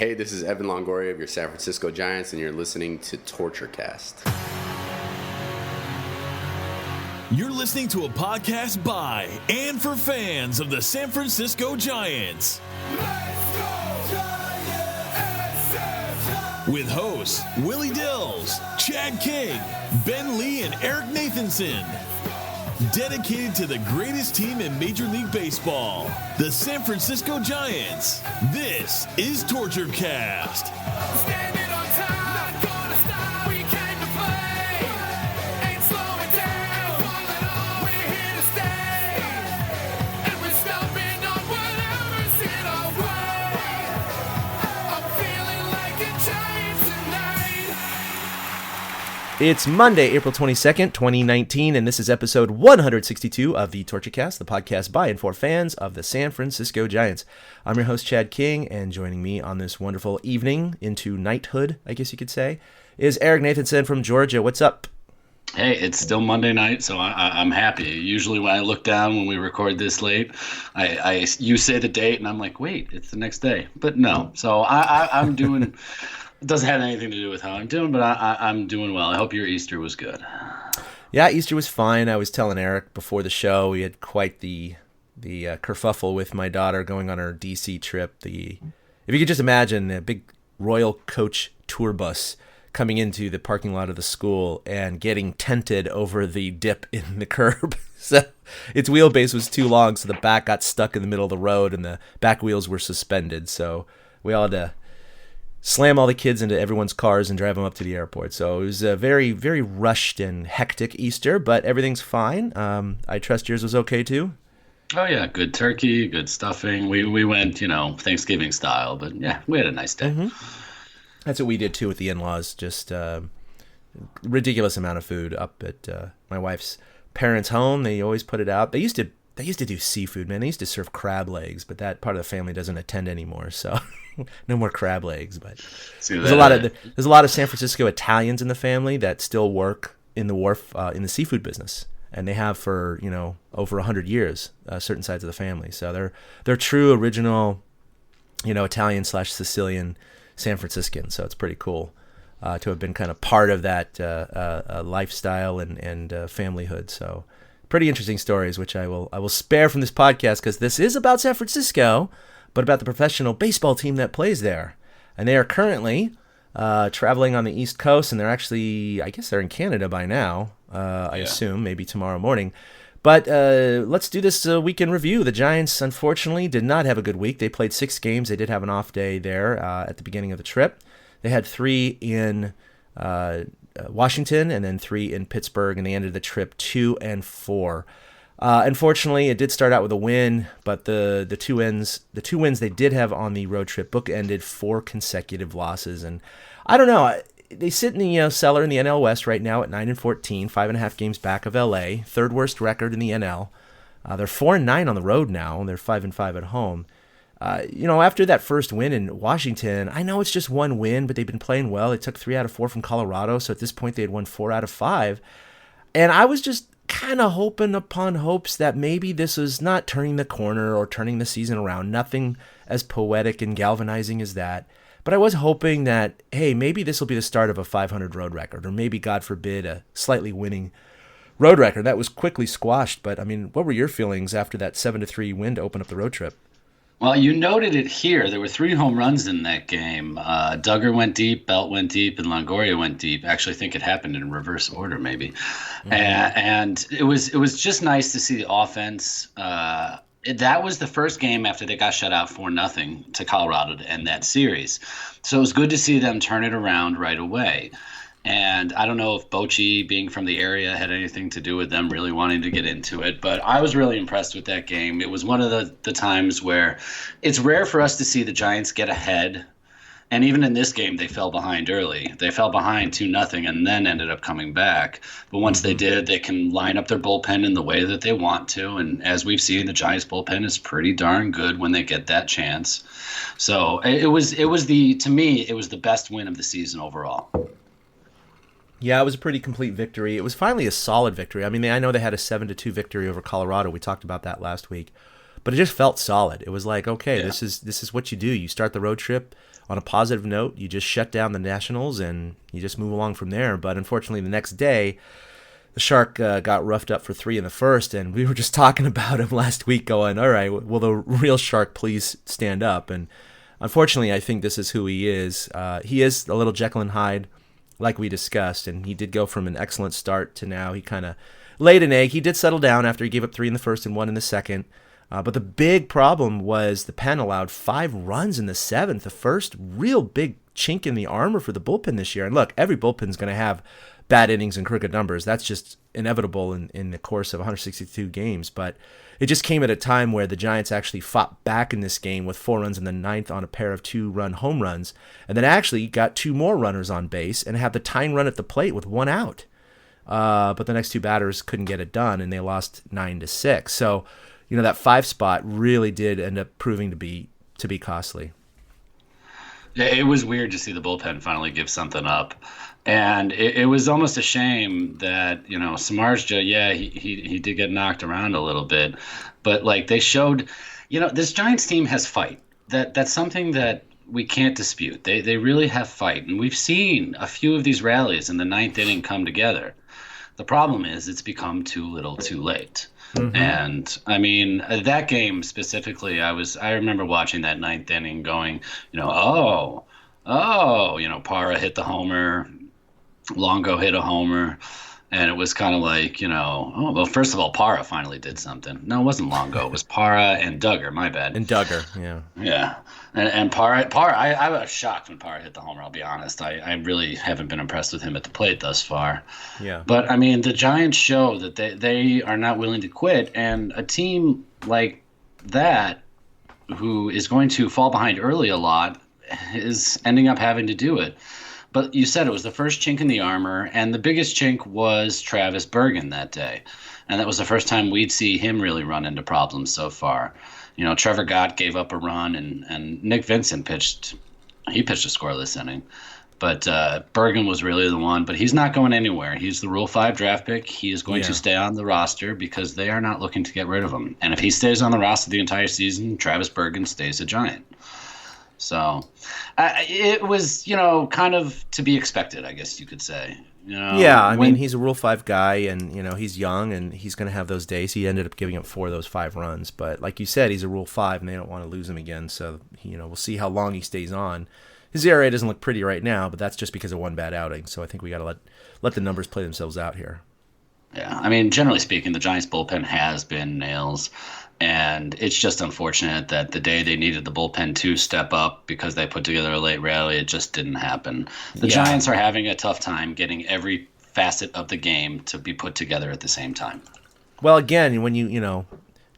Hey, this is Evan Longoria of your San Francisco Giants, and you're listening to Torture Cast. You're listening to a podcast by and for fans of the San Francisco Giants. Let's go, Giants! With hosts Willie Dills, Chad King, Ben Lee, and Eric Nathanson. Dedicated to the greatest team in Major League Baseball, the San Francisco Giants. This is Torture Cast. Standing on time, not gonna stop. We came to play, ain't slowing down. Falling on, we're here to stay, and we're stomping on whatever's in our way. I'm feeling like a Giant tonight. It's Monday, April 22nd, 2019, and this is episode 162 of the Torture Cast, the podcast by and for fans of the San Francisco Giants. I'm your host, Chad King, and joining me on this wonderful evening into knighthood, I guess you could say, is Eric Nathanson from Georgia. What's up? Hey, it's still Monday night, so I'm happy. Usually when I look down when we record this late, you say the date, and I'm like, wait, it's the next day. But no, so I'm doing... It doesn't have anything to do with how I'm doing, but I'm doing well. I hope your Easter was good. Yeah, Easter was fine. I was telling Eric before the show, we had quite the kerfuffle with my daughter going on her DC trip. If you could just imagine a big Royal Coach tour bus coming into the parking lot of the school and getting tented over the dip in the curb. So its wheelbase was too long, so the back got stuck in the middle of the road and the back wheels were suspended. So we all had to slam all the kids into everyone's cars and drive them up to the airport. So it was a very, very rushed and hectic Easter, but everything's fine. I trust yours was okay too? Oh, yeah. Good turkey, good stuffing. We went, Thanksgiving style, but yeah, we had a nice day. Mm-hmm. That's what we did too with the in-laws. Just ridiculous amount of food up at my wife's parents' home. They always put it out. They used to do seafood, man. They used to serve crab legs, but that part of the family doesn't attend anymore, so no more crab legs. But there's a lot of San Francisco Italians in the family that still work in the wharf in the seafood business, and they have for over 100 years. Certain sides of the family, so they're true original, Italian / Sicilian San Franciscan. So it's pretty cool to have been kind of part of that lifestyle and familyhood. So. Pretty interesting stories, which I will spare from this podcast because this is about San Francisco, but about the professional baseball team that plays there. And they are currently traveling on the East Coast, and they're actually, I guess they're in Canada by now, I assume, maybe tomorrow morning. But let's do this weekend review. The Giants, unfortunately, did not have a good week. They played 6 games. They did have an off day there at the beginning of the trip. They had 3 in Washington and then 3 in Pittsburgh, and they ended the trip 2-4. Unfortunately, it did start out with a win, but the two wins they did have on the road trip bookended 4 consecutive losses. And I don't know, they sit in the cellar in the NL West right now at 9-14, 5.5 games back of LA, third worst record in the NL. They're 4-9 on the road now, and they're 5-5 at home. After that first win in Washington, I know it's just 1 win, but they've been playing well. They took 3 out of 4 from Colorado, so at this point they had won 4 out of 5. And I was just kind of hoping upon hopes that maybe this was not turning the corner or turning the season around. Nothing as poetic and galvanizing as that. But I was hoping that, hey, maybe this will be the start of a 500 road record, or maybe, God forbid, a slightly winning road record. That was quickly squashed. But, what were your feelings after that 7-3 win to open up the road trip? Well, you noted it here. There were 3 home runs in that game. Duggar went deep, Belt went deep, and Longoria went deep. Actually, I think it happened in reverse order, maybe. Mm-hmm. And it was just nice to see the offense. That was the first game after they got shut out 4-0 to Colorado to end that series. So it was good to see them turn it around right away. And I don't know if Bochy being from the area had anything to do with them really wanting to get into it, but I was really impressed with that game. It was one of the times where it's rare for us to see the Giants get ahead. And even in this game, they fell behind early. They fell behind 2-0 and then ended up coming back. But once they did, they can line up their bullpen in the way that they want to. And as we've seen, the Giants bullpen is pretty darn good when they get that chance. So to me, it was the best win of the season overall. Yeah, it was a pretty complete victory. It was finally a solid victory. I know they had a 7-2 victory over Colorado. We talked about that last week. but it just felt solid. It was like, okay, this is what you do. You start the road trip on a positive note. You just shut down the Nationals and you just move along from there. But unfortunately, the next day, the Shark got roughed up for 3 in the first, and we were just talking about him last week going, all right, will the real Shark please stand up? And unfortunately, I think this is who he is. He is a little Jekyll and Hyde, like we discussed, and he did go from an excellent start to now he kind of laid an egg. He did settle down after he gave up 3 in the first and 1 in the second. But the big problem was the pen allowed 5 runs in the 7th, the first real big chink in the armor for the bullpen this year. And look, every bullpen's going to have bad innings and crooked numbers. That's just inevitable in the course of 162 games. But it just came at a time where the Giants actually fought back in this game with 4 runs in the 9th on a pair of 2-run home runs, and then actually got 2 more runners on base and had the tying run at the plate with 1 out. But the next 2 batters couldn't get it done, and they lost 9-6. So, that 5 spot really did end up proving to be costly. Yeah, it was weird to see the bullpen finally give something up. And it was almost a shame that, Samardzija, he did get knocked around a little bit. But, they showed, this Giants team has fight. That's something that we can't dispute. They really have fight. And we've seen a few of these rallies in the 9th inning come together. The problem is it's become too little too late. Mm-hmm. And I mean, that game specifically, I remember watching that 9th inning going, Parra hit the homer, Longo hit a homer, and it was kind of like, first of all, Parra finally did something. No, it wasn't Longo. It was Parra and Duggar, my bad. And Duggar, yeah. Yeah. And Parra, I was shocked when Parra hit the homer, I'll be honest. I really haven't been impressed with him at the plate thus far. Yeah. But, I mean, the Giants show that they are not willing to quit, and a team like that who is going to fall behind early a lot is ending up having to do it. But you said it was the first chink in the armor, and the biggest chink was Travis Bergen that day. And that was the first time we'd see him really run into problems so far. Trevor Gott gave up a run, and Nick Vincent pitched a scoreless inning. But Bergen was really the one. But he's not going anywhere. He's the Rule 5 draft pick. He is going to stay on the roster because they are not looking to get rid of him. And if he stays on the roster the entire season, Travis Bergen stays a Giant. So it was, kind of to be expected, I guess you could say. Yeah, I mean, he's a Rule 5 guy, and, he's young, and he's going to have those days. He ended up giving up 4 of those 5 runs. But like you said, he's a Rule 5, and they don't want to lose him again. So, we'll see how long he stays on. His ERA doesn't look pretty right now, but that's just because of 1 bad outing. So I think we got to let the numbers play themselves out here. Yeah, I mean, generally speaking, the Giants bullpen has been nails. And it's just unfortunate that the day they needed the bullpen to step up because they put together a late rally, it just didn't happen. The Giants are having a tough time getting every facet of the game to be put together at the same time. Well, again, when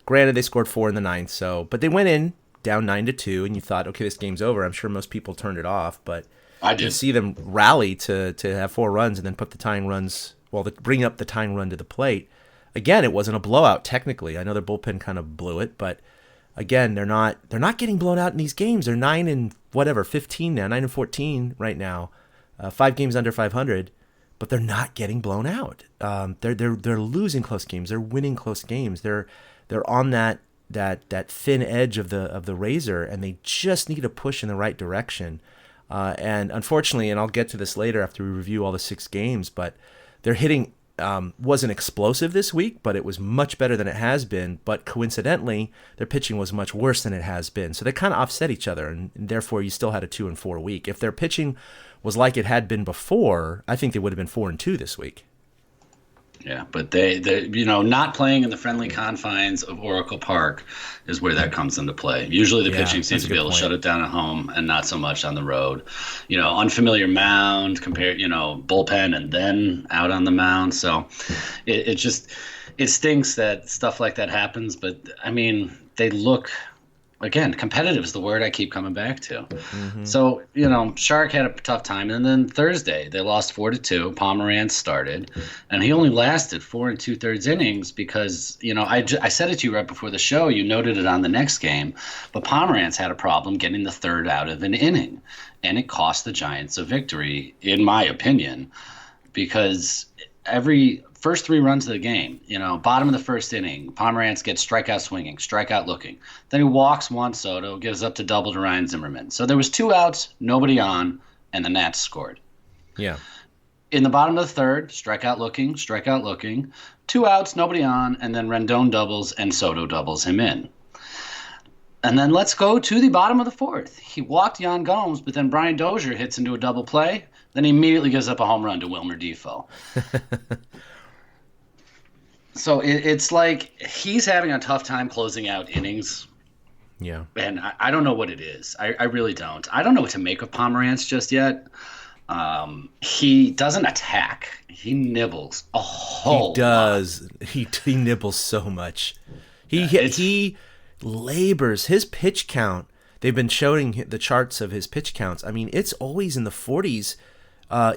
granted they scored 4 in the 9th, but they went in down 9-2, and you thought, okay, this game's over. I'm sure most people turned it off, but I did. To see them rally to have 4 runs and then put the tying runs, bring up the tying run to the plate. Again, it wasn't a blowout technically. I know their bullpen kind of blew it, but again, they're not getting blown out in these games. They're 15 now, 9-14 right now, 5 games under 500, but they're not getting blown out. They're losing close games. They're winning close games. They're on that thin edge of the razor, and they just need a push in the right direction. And unfortunately, and I'll get to this later after we review all the 6 games, but their hitting wasn't explosive this week, but it was much better than it has been. But coincidentally, their pitching was much worse than it has been. So they kind of offset each other, and therefore you still had a 2-4 week. If their pitching was like it had been before, I think they would have been 4-2 this week. Yeah, but they not playing in the friendly confines of Oracle Park is where that comes into play. Usually the pitching seems to be able to shut it down at home and not so much on the road. Unfamiliar mound, bullpen and then out on the mound. So it stinks that stuff like that happens. But, I mean, they look – again, competitive is the word I keep coming back to. Mm-hmm. So, Shark had a tough time. And then Thursday, they lost 4-2. Pomeranz started. And he only lasted 4 2/3 innings because, I said it to you right before the show. You noted it on the next game. But Pomeranz had a problem getting the third out of an inning. And it cost the Giants a victory, in my opinion, because every first 3 runs of the game, bottom of the first inning, Pomerantz gets strikeout swinging, strikeout looking. Then he walks Juan Soto, gives up to double to Ryan Zimmerman. So there was 2 outs, nobody on, and the Nats scored. Yeah. In the bottom of the third, strikeout looking, 2 outs, nobody on, and then Rendon doubles and Soto doubles him in. And then let's go to the bottom of the fourth. He walked Yan Gomes, but then Brian Dozier hits into a double play. Then he immediately gives up a home run to Wilmer Defoe. So it's like he's having a tough time closing out innings. Yeah. And I don't know what it is. I really don't. I don't know what to make of Pomerantz just yet. He doesn't attack. He nibbles a whole He does. He nibbles so much. He labors. His pitch count, they've been showing the charts of his pitch counts. I mean, it's always in the 40s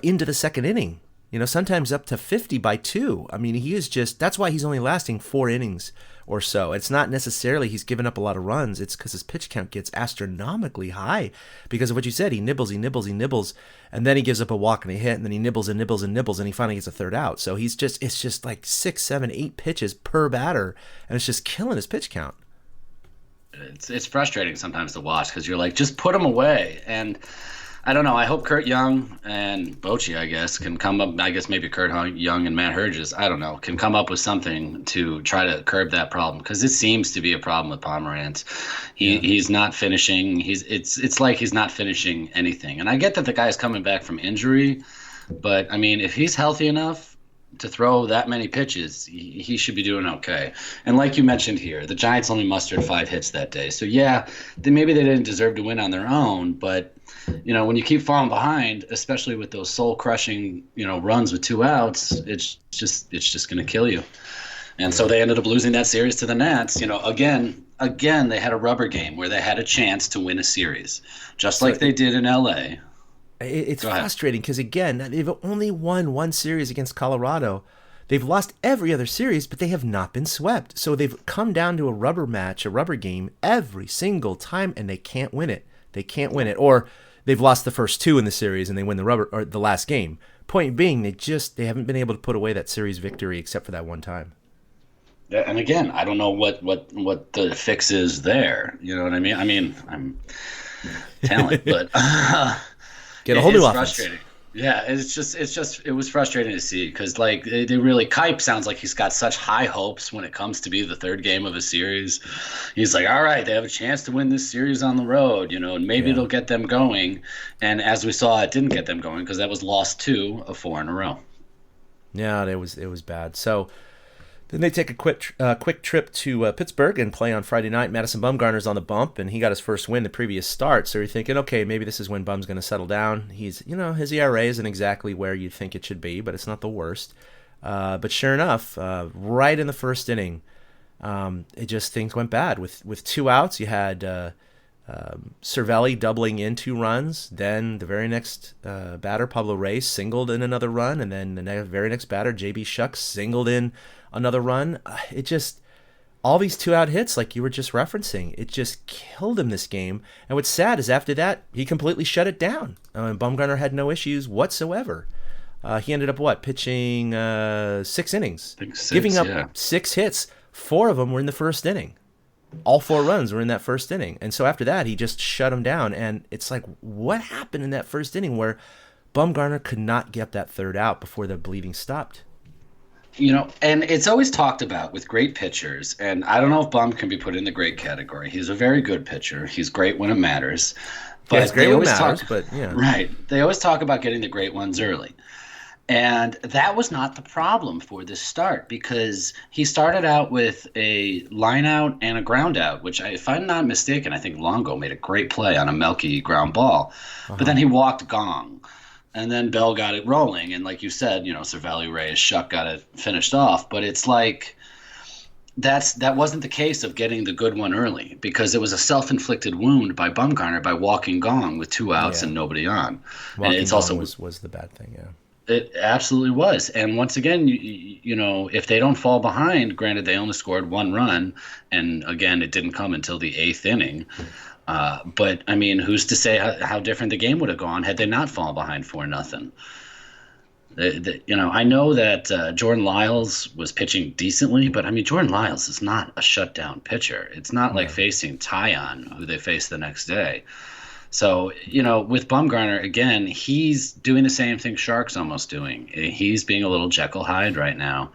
into the second inning. Sometimes up to 50 by 2. I mean, he is just, that's why he's only lasting 4 innings or so. It's not necessarily he's given up a lot of runs. It's because his pitch count gets astronomically high because of what you said. He nibbles, and then he gives up a walk and a hit, and then he nibbles, and he finally gets a third out. So it's just like 6, 7, 8 pitches per batter, and it's just killing his pitch count. It's frustrating sometimes to watch because you're like, just put him away. And I don't know. I hope Kurt Young and Bochy, I guess, can come up. I guess maybe Kurt Young and Matt Herges, I don't know, can come up with something to try to curb that problem because it seems to be a problem with Pomerantz. He's not finishing. It's like he's not finishing anything. And I get that the guy's coming back from injury, but I mean, if he's healthy enough to throw that many pitches, he should be doing okay. And like you mentioned here, the Giants only mustered 5 hits that day. So yeah, maybe they didn't deserve to win on their own, but when you keep falling behind, especially with those soul-crushing, runs with 2 outs, it's just going to kill you. And so they ended up losing that series to the Nats. Again, they had a rubber game where they had a chance to win a series, just like they did in L.A. It's frustrating because, again, they've only won 1 series against Colorado. They've lost every other series, but they have not been swept. So they've come down to a rubber game every single time, and they can't win it. Or they've lost the first 2 in the series, and they win the last game. Point being, they haven't been able to put away that series victory except for that one time. Yeah, and again, I don't know what the fix is there. You know what I mean? I mean, I'm talent, but get a whole new offense. Frustrating. Yeah, it was frustrating to see because like they really Kipe sounds like he's got such high hopes when it comes to be the third game of a series. He's like, all right, they have a chance to win this series on the road, and maybe it'll get them going. And as we saw, it didn't get them going because that was lost 2 of 4 in a row. Yeah, it was bad. So then they take a quick trip to Pittsburgh and play on Friday night. Madison Bumgarner's on the bump, and he got his first win the previous start. So you're thinking, okay, maybe this is when Bum's going to settle down. He's, his ERA isn't exactly where you think it should be, but it's not the worst. But sure enough, right in the first inning, things went bad. With 2 outs, you had Cervelli doubling in 2 runs. Then the very next batter, Pablo Reyes, singled in another run, and then the very next batter, J.B. Shucks, singled in another run. All these 2-out hits, like you were just referencing, it just killed him this game. And what's sad is after that, he completely shut it down. Bumgarner had no issues whatsoever. He ended up pitching 6 innings, giving up 6 hits. 4 of them were in the first inning. All 4 runs were in that first inning. And so after that, he just shut him down. And it's like, what happened in that first inning where Bumgarner could not get that 3rd out before the bleeding stopped? And it's always talked about with great pitchers, and I don't know if Bum can be put in the great category. He's a very good pitcher. He's great when it matters. But it's great when it matters, but yeah. Right. They always talk about getting the great ones early. And that was not the problem for this start because he started out with a line out and a ground out, which, if I'm not mistaken, I think Longo made a great play on a Melky ground ball. But then he walked Gong. And then Bell got it rolling. And like you said, Cervelli, Reyes, Shuck got it finished off. But it's like that wasn't the case of getting the good one early because it was a self-inflicted wound by Bumgarner by walking Gong with 2 outs and nobody on. Walking and it's Gong also was the bad thing, yeah. It absolutely was. And once again, if they don't fall behind, granted they only scored 1 run, and again, it didn't come until the 8th inning. But I mean, who's to say how different the game would have gone had they not fallen behind 4-0? I know that Jordan Lyles was pitching decently, but I mean, Jordan Lyles is not a shutdown pitcher. It's not like facing Tyon, who they face the next day. So, with Bumgarner, again, he's doing the same thing Shark's almost doing. He's being a little Jekyll Hyde right now.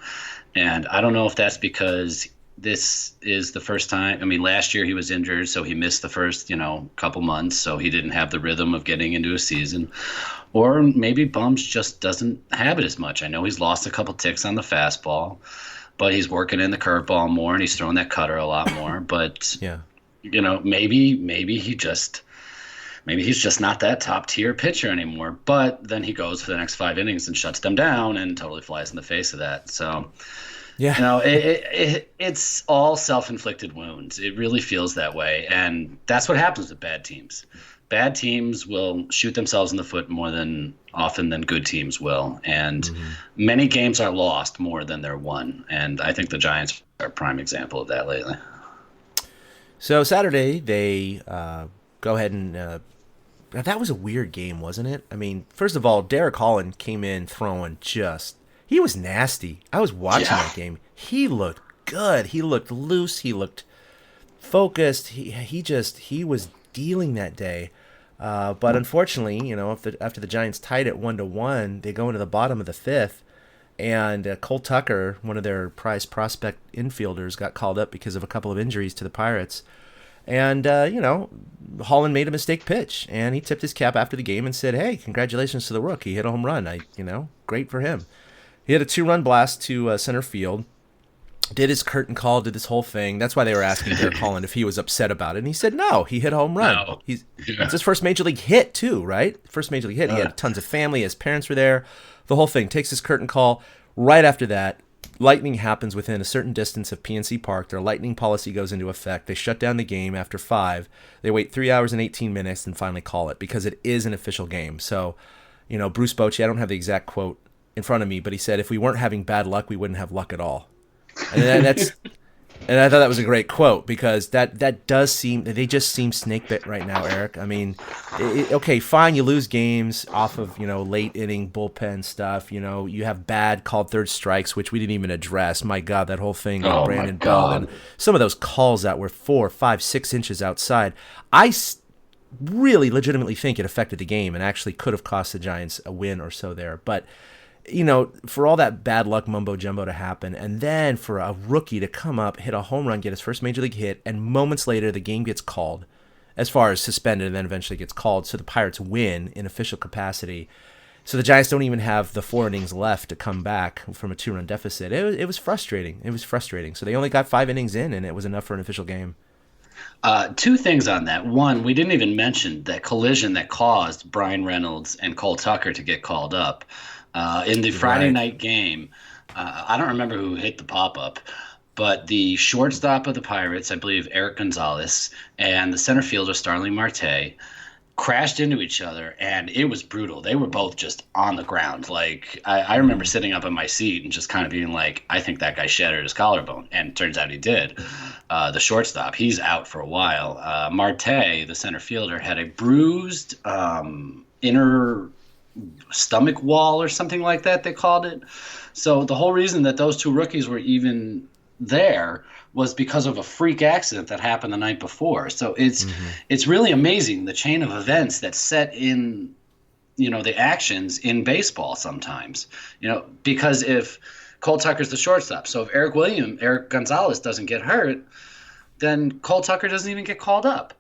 And I don't know if that's because this is the first time. I mean, last year he was injured, so he missed the first, couple months, so he didn't have the rhythm of getting into a season. Or maybe Bums just doesn't have it as much. I know he's lost a couple ticks on the fastball, but he's working in the curveball more, and he's throwing that cutter a lot more. But, Yeah. Maybe he's just not that top tier pitcher anymore. But then he goes for the next 5 innings and shuts them down and totally flies in the face of that. So, Yeah. it's all self-inflicted wounds. It really feels that way. And that's what happens with bad teams. Bad teams will shoot themselves in the foot more than often than good teams will. And many games are lost more than they're won. And I think the Giants are a prime example of that lately. So Saturday, they go ahead and that was a weird game, wasn't it? I mean, first of all, Derek Holland came in throwing he was nasty. I was watching that game. He looked good. He looked loose. He looked focused. He was dealing that day. But unfortunately, after the Giants tied it 1-1, they go into the bottom of the 5th, and Cole Tucker, one of their prized prospect infielders, got called up because of a couple of injuries to the Pirates. And, Holland made a mistake pitch, and he tipped his cap after the game and said, "Hey, congratulations to the rook. He hit a home run. Great for him." He had a 2-run blast to center field, did his curtain call, did this whole thing. That's why they were asking Derek Holland if he was upset about it. And he said, no, he hit a home run. No. It's his first major league hit, too, right? First major league hit. He had tons of family. His parents were there. The whole thing. Takes his curtain call. Right after that, lightning happens within a certain distance of PNC Park. Their lightning policy goes into effect. They shut down the game after 5. They wait 3 hours and 18 minutes and finally call it because it is an official game. So, Bruce Bochy, I don't have the exact quote in front of me, but he said, if we weren't having bad luck, we wouldn't have luck at all. And and I thought that was a great quote because that does seem, they just seem snake bit right now, Eric. I mean, okay, fine, you lose games off of, late inning bullpen stuff. You have bad called third strikes, which we didn't even address. My God, that whole thing with Brandon Bell and some of those calls that were 4, 5, 6 inches outside. I really legitimately think it affected the game and actually could have cost the Giants a win or so there. But for all that bad luck mumbo jumbo to happen, and then for a rookie to come up, hit a home run, get his first major league hit, and moments later the game gets called, as far as suspended, and then eventually gets called, so the Pirates win in official capacity. So the Giants don't even have the 4 innings left to come back from a 2-run deficit. It was frustrating. It was frustrating. So they only got 5 innings in, and it was enough for an official game. 2 things on that. One, we didn't even mention that collision that caused Brian Reynolds and Cole Tucker to get called up. In the Friday night game, I don't remember who hit the pop-up, but the shortstop of the Pirates, I believe Eric Gonzalez, and the center fielder Starling Marte crashed into each other, and it was brutal. They were both just on the ground. Like, I remember sitting up in my seat and just kind of being like, I think that guy shattered his collarbone, and it turns out he did. The shortstop, he's out for a while. Marte, the center fielder, had a bruised inner stomach wall or something like that, they called it. So the whole reason that those 2 rookies were even there was because of a freak accident that happened the night before. So it's really amazing the chain of events that set in the actions in baseball sometimes. Because if Cole Tucker's the shortstop, so if Eric Gonzalez doesn't get hurt, then Cole Tucker doesn't even get called up.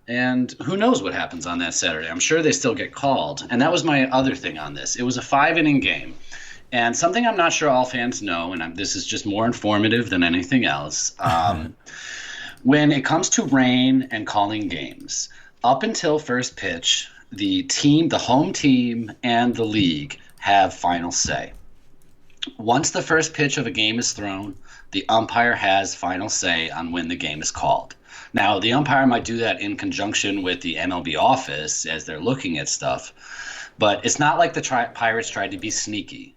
And who knows what happens on that Saturday. I'm sure they still get called. And that was my other thing on this. It was a 5-inning game. And something I'm not sure all fans know, and this is just more informative than anything else, when it comes to rain and calling games, up until first pitch, the home team and the league have final say. Once the first pitch of a game is thrown, the umpire has final say on when the game is called. Now, the umpire might do that in conjunction with the MLB office as they're looking at stuff, but it's not like the Pirates tried to be sneaky.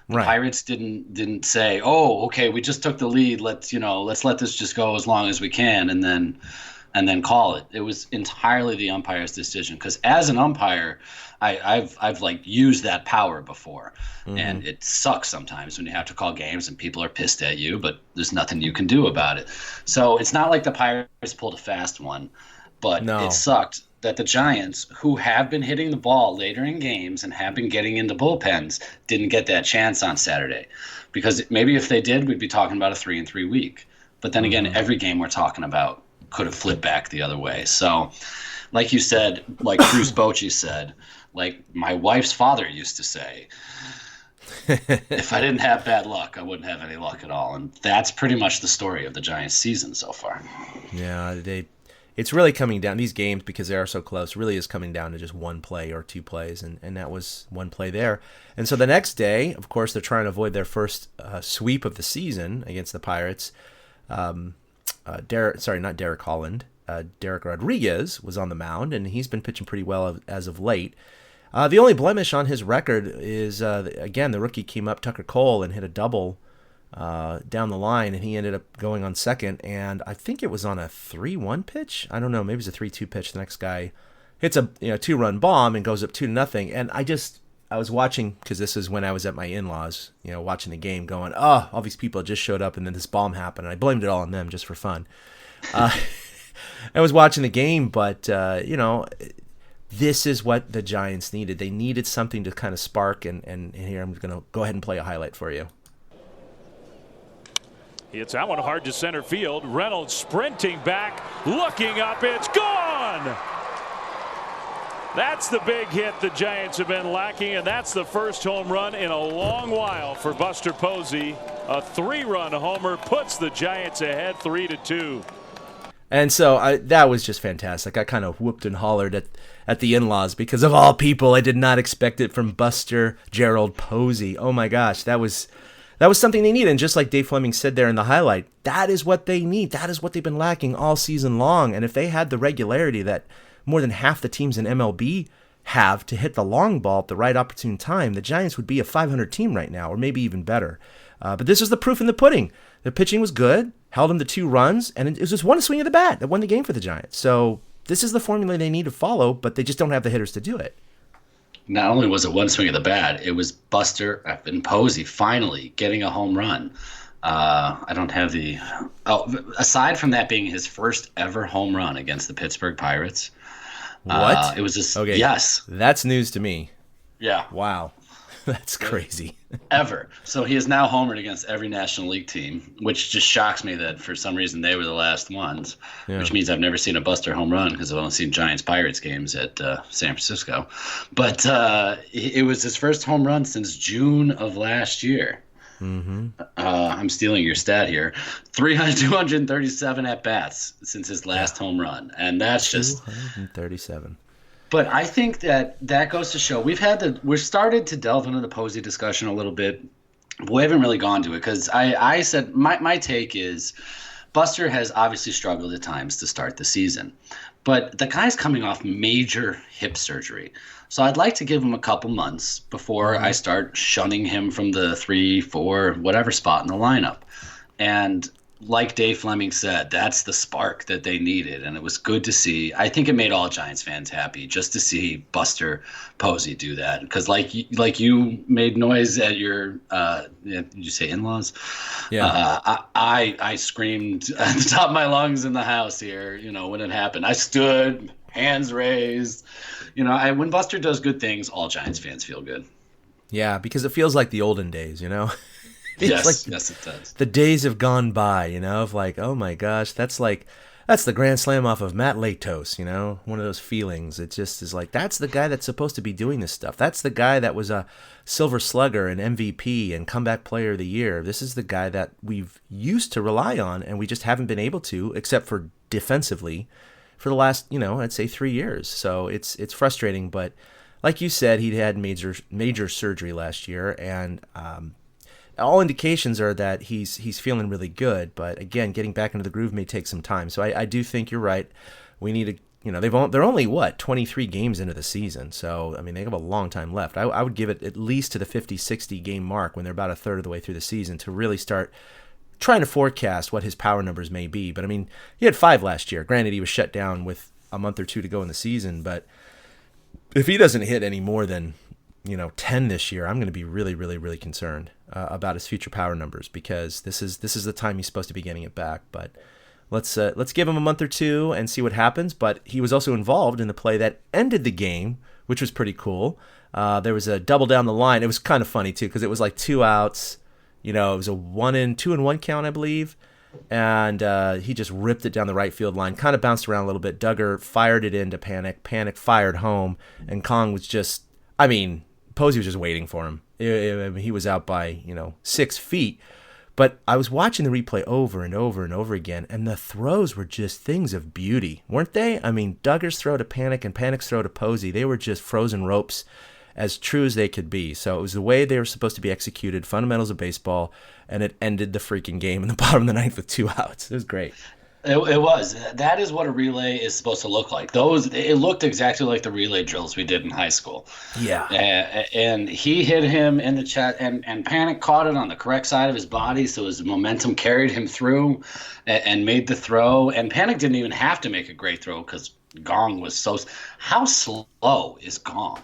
The Pirates didn't say, "Oh, okay, we just took the lead. Let's let this just go as long as we can, and then and then call it. It was entirely the umpire's decision, because as an umpire, I've like used that power before, and it sucks sometimes when you have to call games and people are pissed at you, but there's nothing you can do about it. So it's not like the Pirates pulled a fast one, but it sucked that the Giants, who have been hitting the ball later in games and have been getting into bullpens, didn't get that chance on Saturday. Because maybe if they did, we'd be talking about a 3-3 week. But then again, every game we're talking about could have flipped back the other way. So, like you said, like Bruce Bochy said, like my wife's father used to say, if I didn't have bad luck, I wouldn't have any luck at all. And that's pretty much the story of the Giants season so far. Yeah, it's really coming down, these games, because they are so close, really is coming down to just one play or two plays, and that was one play there. And so the next day, of course, they're trying to avoid their first sweep of the season against the Pirates. Derek Holland. Derek Rodriguez was on the mound, and he's been pitching pretty well as of late. The only blemish on his record is, again, the rookie came up, Tucker Cole, and hit a double down the line, and he ended up going on second, and I think it was on a 3-1 pitch. I don't know, maybe it's a 3-2 pitch. The next guy hits a 2-run bomb and goes up 2-0, and I was watching, because this is when I was at my in-laws, watching the game, going, oh, all these people just showed up, and then this bomb happened, and I blamed it all on them just for fun. I was watching the game, but this is what the Giants needed. They needed something to kind of spark, and here I'm going to go ahead and play a highlight for you. It's that one hard to center field. Reynolds sprinting back, looking up. It's gone. That's the big hit the Giants have been lacking, and that's the first home run in a long while for Buster Posey. A 3-run homer puts the Giants ahead 3-2. And so that was just fantastic. I kind of whooped and hollered at the in-laws, because of all people, I did not expect it from Buster Gerald Posey. Oh my gosh, that was something they needed. And just like Dave Fleming said there in the highlight, that is what they need. That is what they've been lacking all season long. And if they had the regularity that more than half the teams in MLB have to hit the long ball at the right opportune time, the Giants would be a 500 team right now, or maybe even better. But this was the proof in the pudding. The pitching was good, held them to 2 runs, and it was just one swing of the bat that won the game for the Giants. So this is the formula they need to follow, but they just don't have the hitters to do it. Not only was it one swing of the bat, it was Buster and Posey finally getting a home run. I don't have the... Oh, aside from that being his first ever home run against the Pittsburgh Pirates. What? It was just... Okay. Yes. That's news to me. Yeah. Wow. That's crazy. Ever. So he is now homered against every National League team, which just shocks me that for some reason they were the last ones, which means I've never seen a Buster home run, because I've only seen Giants-Pirates games at San Francisco. But it was his first home run since June of last year. Mm-hmm. I'm stealing your stat here. 237 at-bats since his last home run. And that's just... 237. But I think that goes to show we've started to delve into the Posey discussion a little bit. But we haven't really gone to it, because I said my take is Buster has obviously struggled at times to start the season. But the guy's coming off major hip surgery. So I'd like to give him a couple months before I start shunning him from the 3, 4, whatever spot in the lineup. And like Dave Fleming said, that's the spark that they needed, and it was good to see. I think it made all Giants fans happy just to see Buster Posey do that, because like you made noise at your did you say in-laws? Yeah. I screamed at the top of my lungs in the house here, when it happened. I stood, hands raised. When Buster does good things, all Giants fans feel good. Yeah, because it feels like the olden days, Yes, it does. The days have gone by, of like, oh my gosh, that's the grand slam off of Matt Latos, one of those feelings. It just is like, that's the guy that's supposed to be doing this stuff. That's the guy that was a Silver Slugger and MVP and Comeback Player of the Year. This is the guy that we've used to rely on, and we just haven't been able to, except for defensively, for the last, I'd say 3 years. So it's frustrating, but like you said, he'd had major surgery last year, and all indications are that he's feeling really good, but again, getting back into the groove may take some time. So I do think you're right. We need to, they're only 23 games into the season, so I mean they have a long time left. I would give it at least to the 50-60 game mark when they're about a third of the way through the season to really start trying to forecast what his power numbers may be. But I mean, he had 5 last year. Granted, he was shut down with a month or 2 to go in the season, but if he doesn't hit any more than 10 this year, I'm going to be really, really, really concerned about his future power numbers, because this is the time he's supposed to be getting it back. But let's give him a month or 2 and see what happens. But he was also involved in the play that ended the game, which was pretty cool. There was a double down the line. It was kind of funny too, because it was like 2 outs. It was a 2-1 count, I believe. And he just ripped it down the right field line, kind of bounced around a little bit. Duggar fired it into Panic. Panic fired home. And Kang was just, Posey was just waiting for him. He was out by, 6 feet. But I was watching the replay over and over and over again, and the throws were just things of beauty, weren't they? Duggar's throw to Panic and Panic's throw to Posey, they were just frozen ropes, as true as they could be. So it was the way they were supposed to be executed, fundamentals of baseball, and it ended the freaking game in the bottom of the ninth with 2 outs. It was great. It was. That is what a relay is supposed to look like. It looked exactly like the relay drills we did in high school. Yeah. And he hit him in the chest, and Panic caught it on the correct side of his body, so his momentum carried him through and made the throw. And Panic didn't even have to make a great throw because Gong was so. How slow is Gong?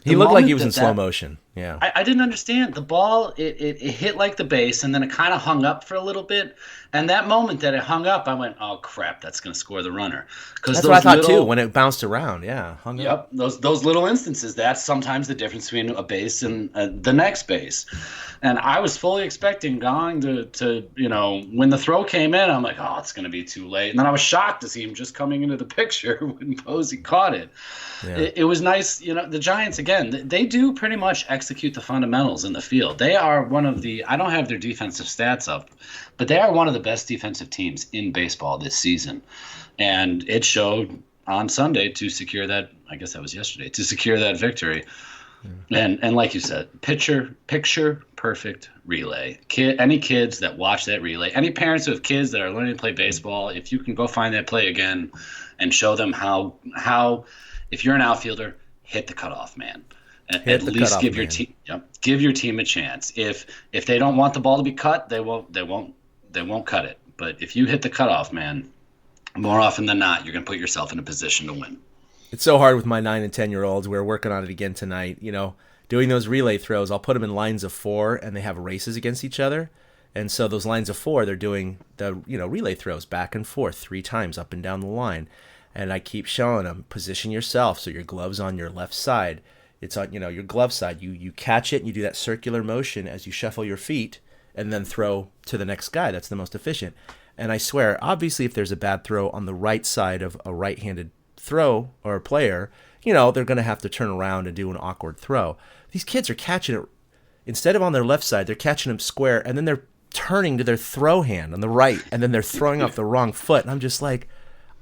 He looked like he was in slow motion. Yeah. I didn't understand. The ball, it hit like the base, and then it kind of hung up for a little bit. And that moment that it hung up, I went, oh, crap, that's going to score the runner. That's what I thought, too, when it bounced around. Yeah, hung up. Yep, those little instances, that's sometimes the difference between a base and the next base. And I was fully expecting Gong to when the throw came in, I'm like, oh, it's going to be too late. And then I was shocked to see him just coming into the picture when Posey caught it. Yeah. It was nice. The Giants, again, they do pretty much execute the fundamentals in the field. They are one of the – I don't have their defensive stats up, but they are one of the best defensive teams in baseball this season. And it showed on Sunday to secure that – I guess that was yesterday – to secure that victory. And like you said, picture perfect relay. Any kids that watch that relay, any parents who have kids that are learning to play baseball, if you can go find that play again and show them how if you're an outfielder, hit the cutoff man. At least give your team give your team a chance. If they don't want the ball to be cut, they won't cut it. But if you hit the cutoff man, more often than not, you're going to put yourself in a position to win. It's so hard with my 9 and 10-year-olds. We're working on it again tonight. Doing those relay throws, I'll put them in lines of 4, and they have races against each other. And so those lines of 4, they're doing the relay throws back and forth 3 times up and down the line. And I keep showing them, position yourself so your glove's on your left side. It's on your glove side. You catch it and you do that circular motion as you shuffle your feet and then throw to the next guy. That's the most efficient. And I swear, obviously, if there's a bad throw on the right side of a right-handed throw or a player, they're going to have to turn around and do an awkward throw. These kids are catching it, instead of on their left side, they're catching them square, and then they're turning to their throw hand on the right, and then they're throwing off the wrong foot. And I'm just like,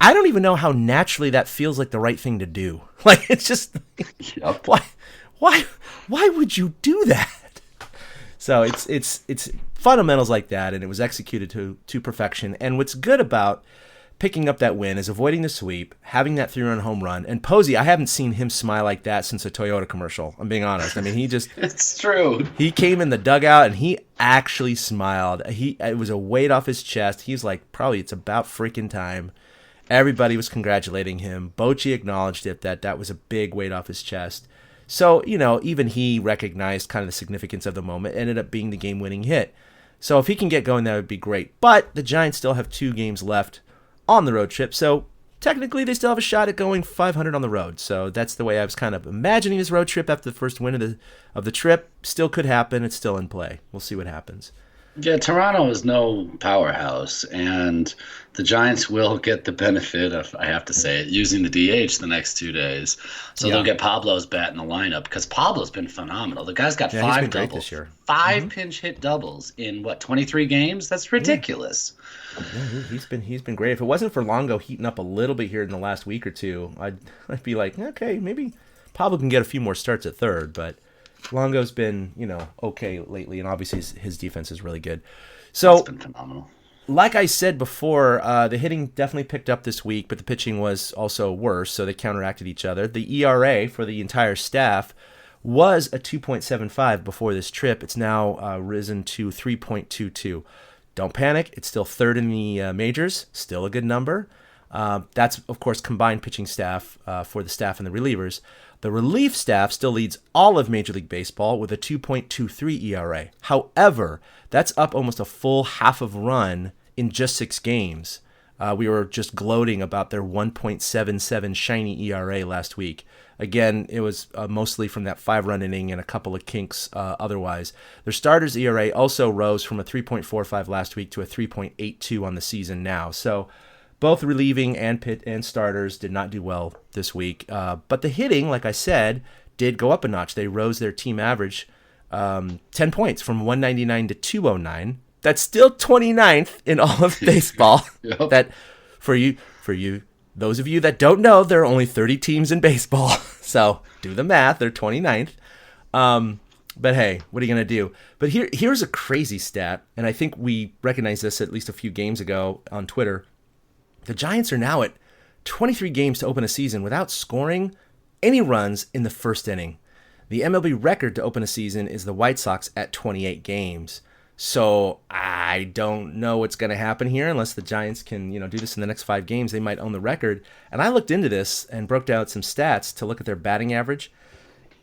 I don't even know how naturally that feels like the right thing to do. Like, it's just, yep. Why would you do that? So it's fundamentals like that, and it was executed to perfection. And what's good about picking up that win is avoiding the sweep, having that 3-run home run. And Posey, I haven't seen him smile like that since a Toyota commercial. I'm being honest. He just it's true. He came in the dugout and he actually smiled. It was a weight off his chest. He's like, probably it's about freaking time. Everybody was congratulating him. Bochy acknowledged it, that was a big weight off his chest. So, even he recognized kind of the significance of the moment. Ended up being the game-winning hit. So if he can get going, that would be great. But the Giants still have 2 games left on the road trip. So technically they still have a shot at going 500 on the road. So that's the way I was kind of imagining this road trip after the first win of the trip. Still could happen. It's still in play. We'll see what happens. Yeah, Toronto is no powerhouse, and the Giants will get the benefit of, I have to say it, using the DH the next 2 days. So they'll get Pablo's bat in the lineup because Pablo's been phenomenal. The guy's got 5 doubles, this year. 5 pinch hit doubles in 23 games? That's ridiculous. Yeah, he's been great. If it wasn't for Longo heating up a little bit here in the last week or two, I'd be like, okay, maybe Pablo can get a few more starts at third, but Longo's been, okay lately, and obviously his defense is really good. So, it's been phenomenal. Like I said before, the hitting definitely picked up this week, but the pitching was also worse, so they counteracted each other. The ERA for the entire staff was a 2.75 before this trip. It's now risen to 3.22. Don't panic. It's still third in the majors. Still a good number. That's, of course, combined pitching staff for the staff and the relievers. The relief staff still leads all of Major League Baseball with a 2.23 ERA. However, that's up almost a full half of run in just 6 games. We were just gloating about their 1.77 shiny ERA last week. Again, it was mostly from that 5-run inning and a couple of kinks otherwise. Their starters' ERA also rose from a 3.45 last week to a 3.82 on the season now. So both relieving and pit and starters did not do well this week. But the hitting, like I said, did go up a notch. They rose their team average 10 points from 199 to 209. That's still 29th in all of baseball. Yep. That for you, those of you that don't know, there are only 30 teams in baseball. So do the math. They're 29th. But hey, what are you going to do? But here's a crazy stat, and I think we recognized this at least a few games ago on Twitter. The Giants are now at 23 games to open a season without scoring any runs in the first inning. The MLB record to open a season is the White Sox at 28 games. So I don't know what's going to happen here unless the Giants can, do this in the next 5 games. They might own the record. And I looked into this and broke down some stats to look at their batting average.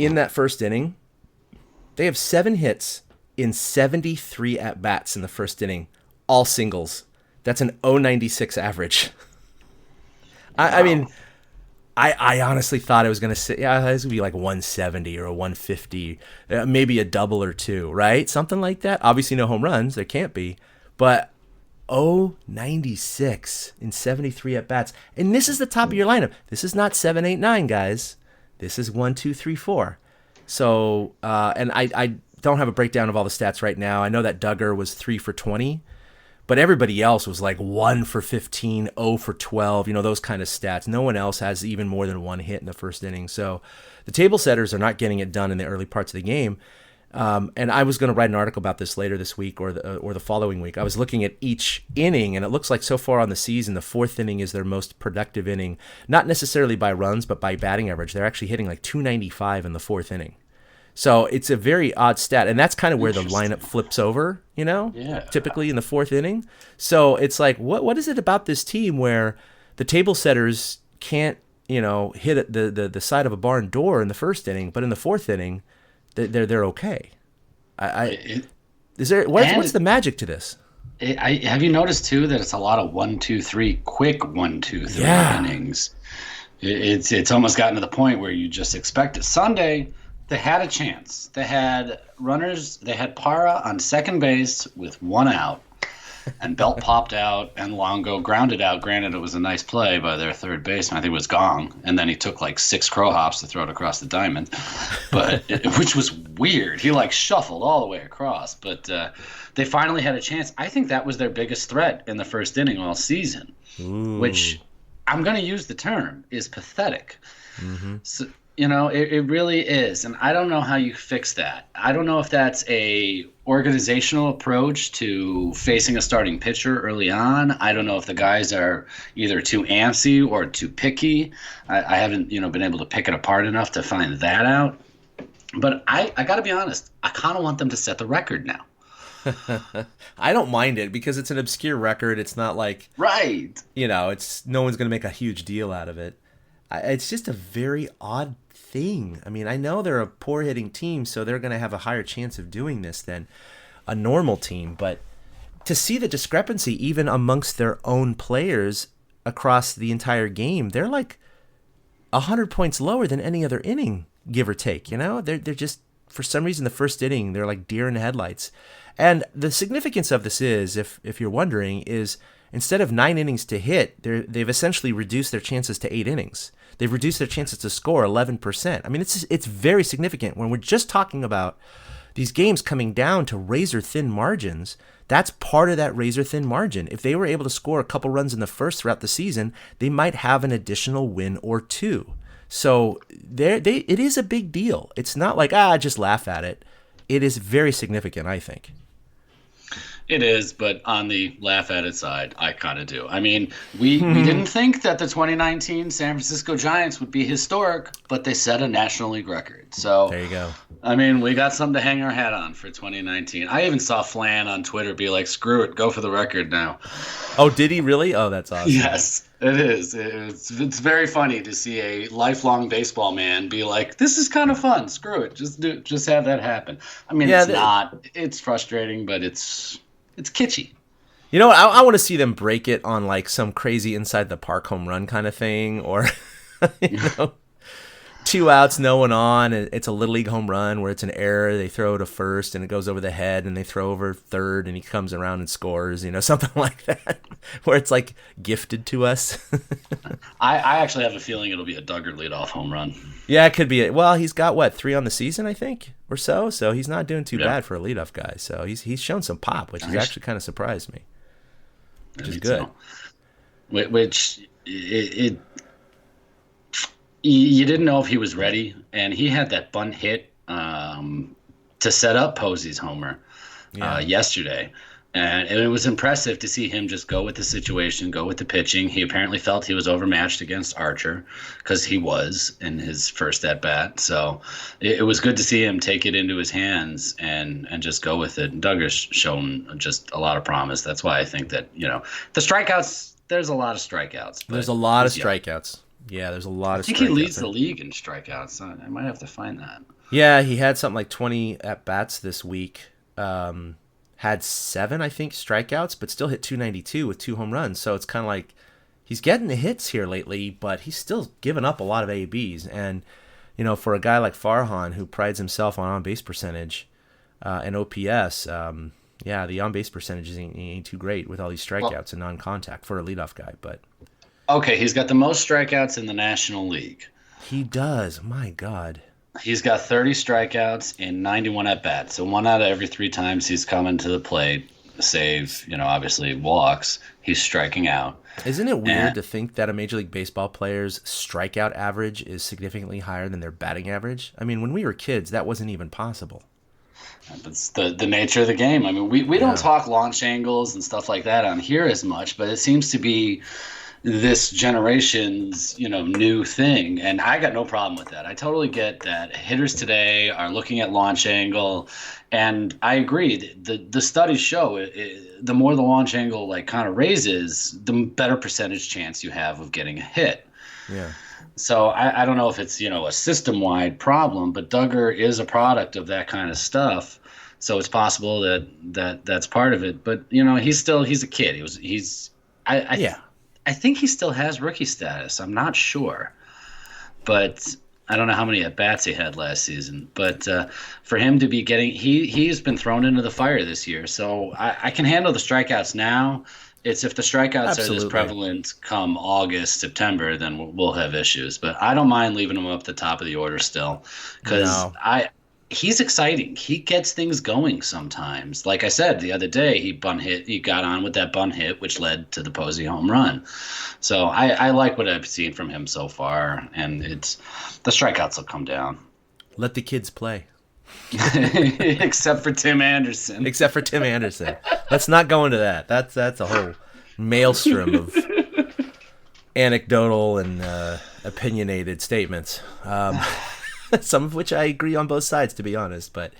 In that first inning, they have 7 hits in 73 at-bats in the first inning, all singles. That's an 0.96 average. I mean, I honestly thought it was going to sit, this would be like 170 or a 150, maybe a double or 2, right? Something like that. Obviously no home runs, there can't be, but 0.96 in 73 at-bats. And this is the top of your lineup. This is not 7, 8, 9, guys. This is 1, 2, 3, 4. So, and I don't have a breakdown of all the stats right now. I know that Duggar was 3 for 20. But everybody else was like 1 for 15, 0 for 12, those kind of stats. No one else has even more than 1 hit in the first inning. So the table setters are not getting it done in the early parts of the game. And I was going to write an article about this later this week or the following week. I was looking at each inning, and it looks like so far on the season, the 4th inning is their most productive inning, not necessarily by runs, but by batting average. They're actually hitting like 295 in the 4th inning. So it's a very odd stat, and that's kind of where the lineup flips over, typically in the 4th inning. So it's like, what is it about this team where the table setters can't, hit the side of a barn door in the 1st inning, but in the 4th inning, they're okay. What's the magic to this? Have you noticed too that it's a lot of 1, 2, 3 quick 1, 2, 3 innings? It's almost gotten to the point where you just expect it. Sunday, they had a chance. They had runners. They had Parra on second base with 1 out, and Belt popped out, and Longo grounded out. Granted, it was a nice play by their third baseman. I think it was Gong, and then he took like 6 crow hops to throw it across the diamond, which was weird. He shuffled all the way across, but they finally had a chance. I think that was their biggest threat in the first inning all season, which I'm going to use the term is pathetic. Mm-hmm. So, it really is. And I don't know how you fix that. I don't know if that's a organizational approach to facing a starting pitcher early on. I don't know if the guys are either too antsy or too picky. I haven't, been able to pick it apart enough to find that out. But I got to be honest, I kind of want them to set the record now. I don't mind it because it's an obscure record. It's not like, right. It's no one's going to make a huge deal out of it. It's just a very odd thing. I mean, I know they're a poor hitting team, so they're going to have a higher chance of doing this than a normal team. But to see the discrepancy even amongst their own players across the entire game, they're like 100 points lower than any other inning, give or take. They're just, for some reason, the first inning, they're like deer in the headlights. And the significance of this is, if you're wondering, is instead of 9 innings to hit, they've essentially reduced their chances to 8 innings. They've reduced their chances to score 11%. I mean, it's very significant. When we're just talking about these games coming down to razor-thin margins, that's part of that razor-thin margin. If they were able to score a couple runs in the first throughout the season, they might have an additional win or 2. So it is a big deal. It's not like, just laugh at it. It is very significant, I think. It is, but on the laugh at it side, I kind of do. I mean, we didn't think that the 2019 San Francisco Giants would be historic, but they set a National League record. So there you go. I mean, we got something to hang our hat on for 2019. I even saw Flan on Twitter be like, "Screw it, go for the record now." Oh, did he really? Oh, that's awesome. Yes, it is. It's very funny to see a lifelong baseball man be like, "This is kind of fun. Screw it, just have that happen." I mean, it's frustrating, but it's kitschy. You know what? I want to see them break it on like some crazy inside the park home run kind of thing, or 2 outs, no one on. It's a little league home run where it's an error. They throw to first and it goes over the head, and they throw over third and he comes around and scores. Something like that, where it's like gifted to us. I actually have a feeling it'll be a Duggar leadoff home run. Yeah, it could be. Well, he's got 3 on the season, I think, or so. So he's not doing too bad for a leadoff guy. So he's shown some pop, which has actually kind of surprised me, which is good. You didn't know if he was ready, and he had that bunt hit to set up Posey's homer yesterday. And it was impressive to see him just go with the situation, go with the pitching. He apparently felt he was overmatched against Archer because he was in his first at-bat. So it was good to see him take it into his hands and just go with it. Duggar's shown just a lot of promise. That's why I think that, the strikeouts, there's a lot of strikeouts. There's a lot of strikeouts. Yeah, there's a lot of strikeouts. I think he leads the league in strikeouts. I might have to find that. Yeah, he had something like 20 at-bats this week. Had 7, I think, strikeouts, but still hit 292 with 2 home runs. So it's kind of like he's getting the hits here lately, but he's still giving up a lot of ABs. And, for a guy like Farhan, who prides himself on on-base percentage and OPS, the on-base percentage ain't too great with all these strikeouts and non-contact for a leadoff guy. But okay, he's got the most strikeouts in the National League. He does. My God. He's got 30 strikeouts in 91 at-bats. So 1 out of every 3 times he's coming to the plate, save, obviously walks, he's striking out. Isn't it weird to think that a Major League Baseball player's strikeout average is significantly higher than their batting average? I mean, when we were kids, that wasn't even possible. It's the nature of the game. I mean, we don't talk launch angles and stuff like that on here as much, but it seems to be this generation's new thing, and I got no problem with that. I totally get that hitters today are looking at launch angle, and I agree. The studies show the more the launch angle kind of raises, the better percentage chance you have of getting a hit. Yeah. So I don't know if it's a system-wide problem, but Duggar is a product of that kind of stuff. So it's possible that's part of it. But he's a kid. I think he still has rookie status. I'm not sure. But I don't know how many at-bats he had last season. But for him to be getting – he's been thrown into the fire this year. So I can handle the strikeouts now. It's if the strikeouts are this prevalent come August, September, then we'll have issues. But I don't mind leaving him up the top of the order still because he's exciting. He gets things going sometimes. Like I said the other day, he got on with that bunt hit, which led to the Posey home run. So I like what I've seen from him so far, and the strikeouts will come down. Let the kids play. Except for Tim Anderson. Let's not go into that. That's a whole maelstrom of anecdotal and opinionated statements. Some of which I agree on both sides, to be honest, but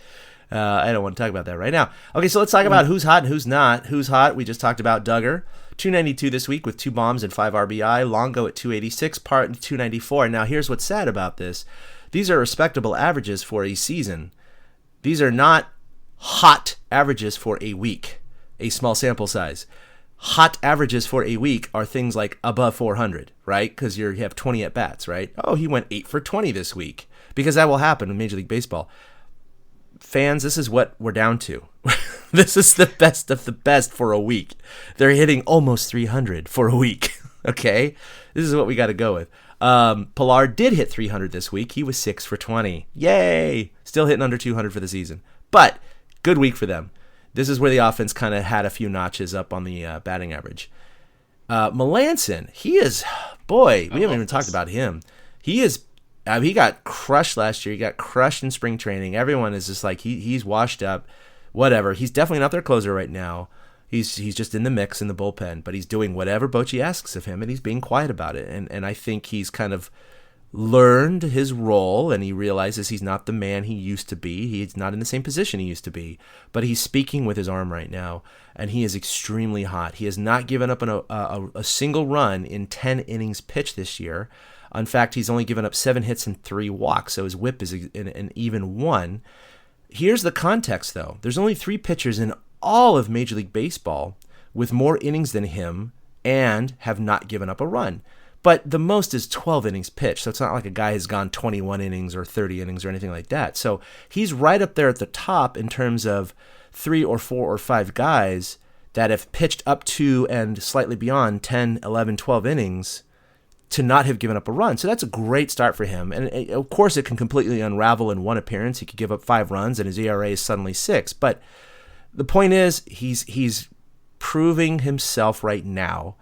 I don't want to talk about that right now. Okay, so let's talk about who's hot and who's not. Who's hot? We just talked about Duggar. 292 this week with 2 bombs and 5 RBI. Longo at 286, Part at 294. Now, here's what's sad about this. These are respectable averages for a season. These are not hot averages for a week, a small sample size. Hot averages for a week are things like above 400, right? Because you have 20 at-bats, right? Oh, he went 8 for 20 this week. Because that will happen in Major League Baseball. Fans, this is what we're down to. This is the best of the best for a week. They're hitting almost 300 for a week, okay? This is what we got to go with. Pilar did hit 300 this week. He was 6 for 20. Yay! Still hitting under 200 for the season. But good week for them. This is where the offense kind of had a few notches up on the batting average. Melanson, he is, boy, we haven't even talked about him. He got crushed last year. He got crushed in spring training. Everyone is just like, he's washed up. Whatever. He's definitely not their closer right now. He's just in the mix in the bullpen, but he's doing whatever Bochy asks of him, and he's being quiet about it. And I think he's kind of learned his role, and he realizes he's not the man he used to be. He's not in the same position he used to be, but he's speaking with his arm right now, and he is extremely hot. He has not given up a single run in 10 innings pitched this year. In fact, he's only given up 7 hits and 3 walks, so his whip is an even 1. Here's the context, though. There's only 3 pitchers in all of Major League Baseball with more innings than him and have not given up a run. But the most is 12 innings pitched, so it's not like a guy has gone 21 innings or 30 innings or anything like that. So he's right up there at the top in terms of 3 or 4 or 5 guys that have pitched up to and slightly beyond 10, 11, 12 innings to not have given up a run. So that's a great start for him. And of course, it can completely unravel in one appearance. He could give up 5 runs and his ERA is suddenly 6. But the point is, he's proving himself right now.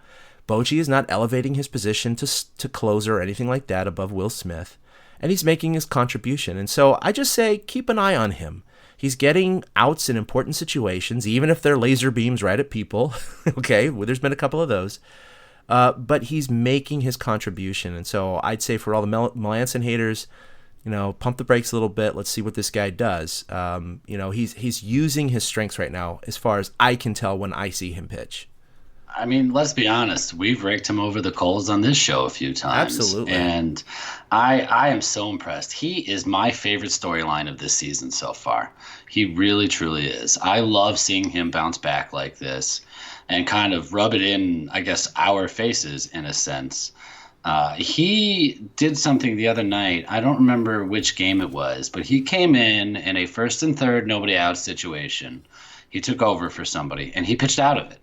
Bochy is not elevating his position to closer or anything like that above Will Smith, and he's making his contribution. And so I just say keep an eye on him. He's getting outs in important situations, even if they're laser beams right at people. Okay, well, there's been a couple of those. But he's making his contribution. And so I'd say for all the Melancon haters, pump the brakes a little bit. Let's see what this guy does. He's using his strengths right now, as far as I can tell when I see him pitch. I mean, let's be honest. We've raked him over the coals on this show a few times. Absolutely. And I am so impressed. He is my favorite storyline of this season so far. He really, truly is. I love seeing him bounce back like this and kind of rub it in, I guess, our faces in a sense. He did something the other night. I don't remember which game it was, but he came in a 1st and 3rd, nobody out situation. He took over for somebody, and he pitched out of it.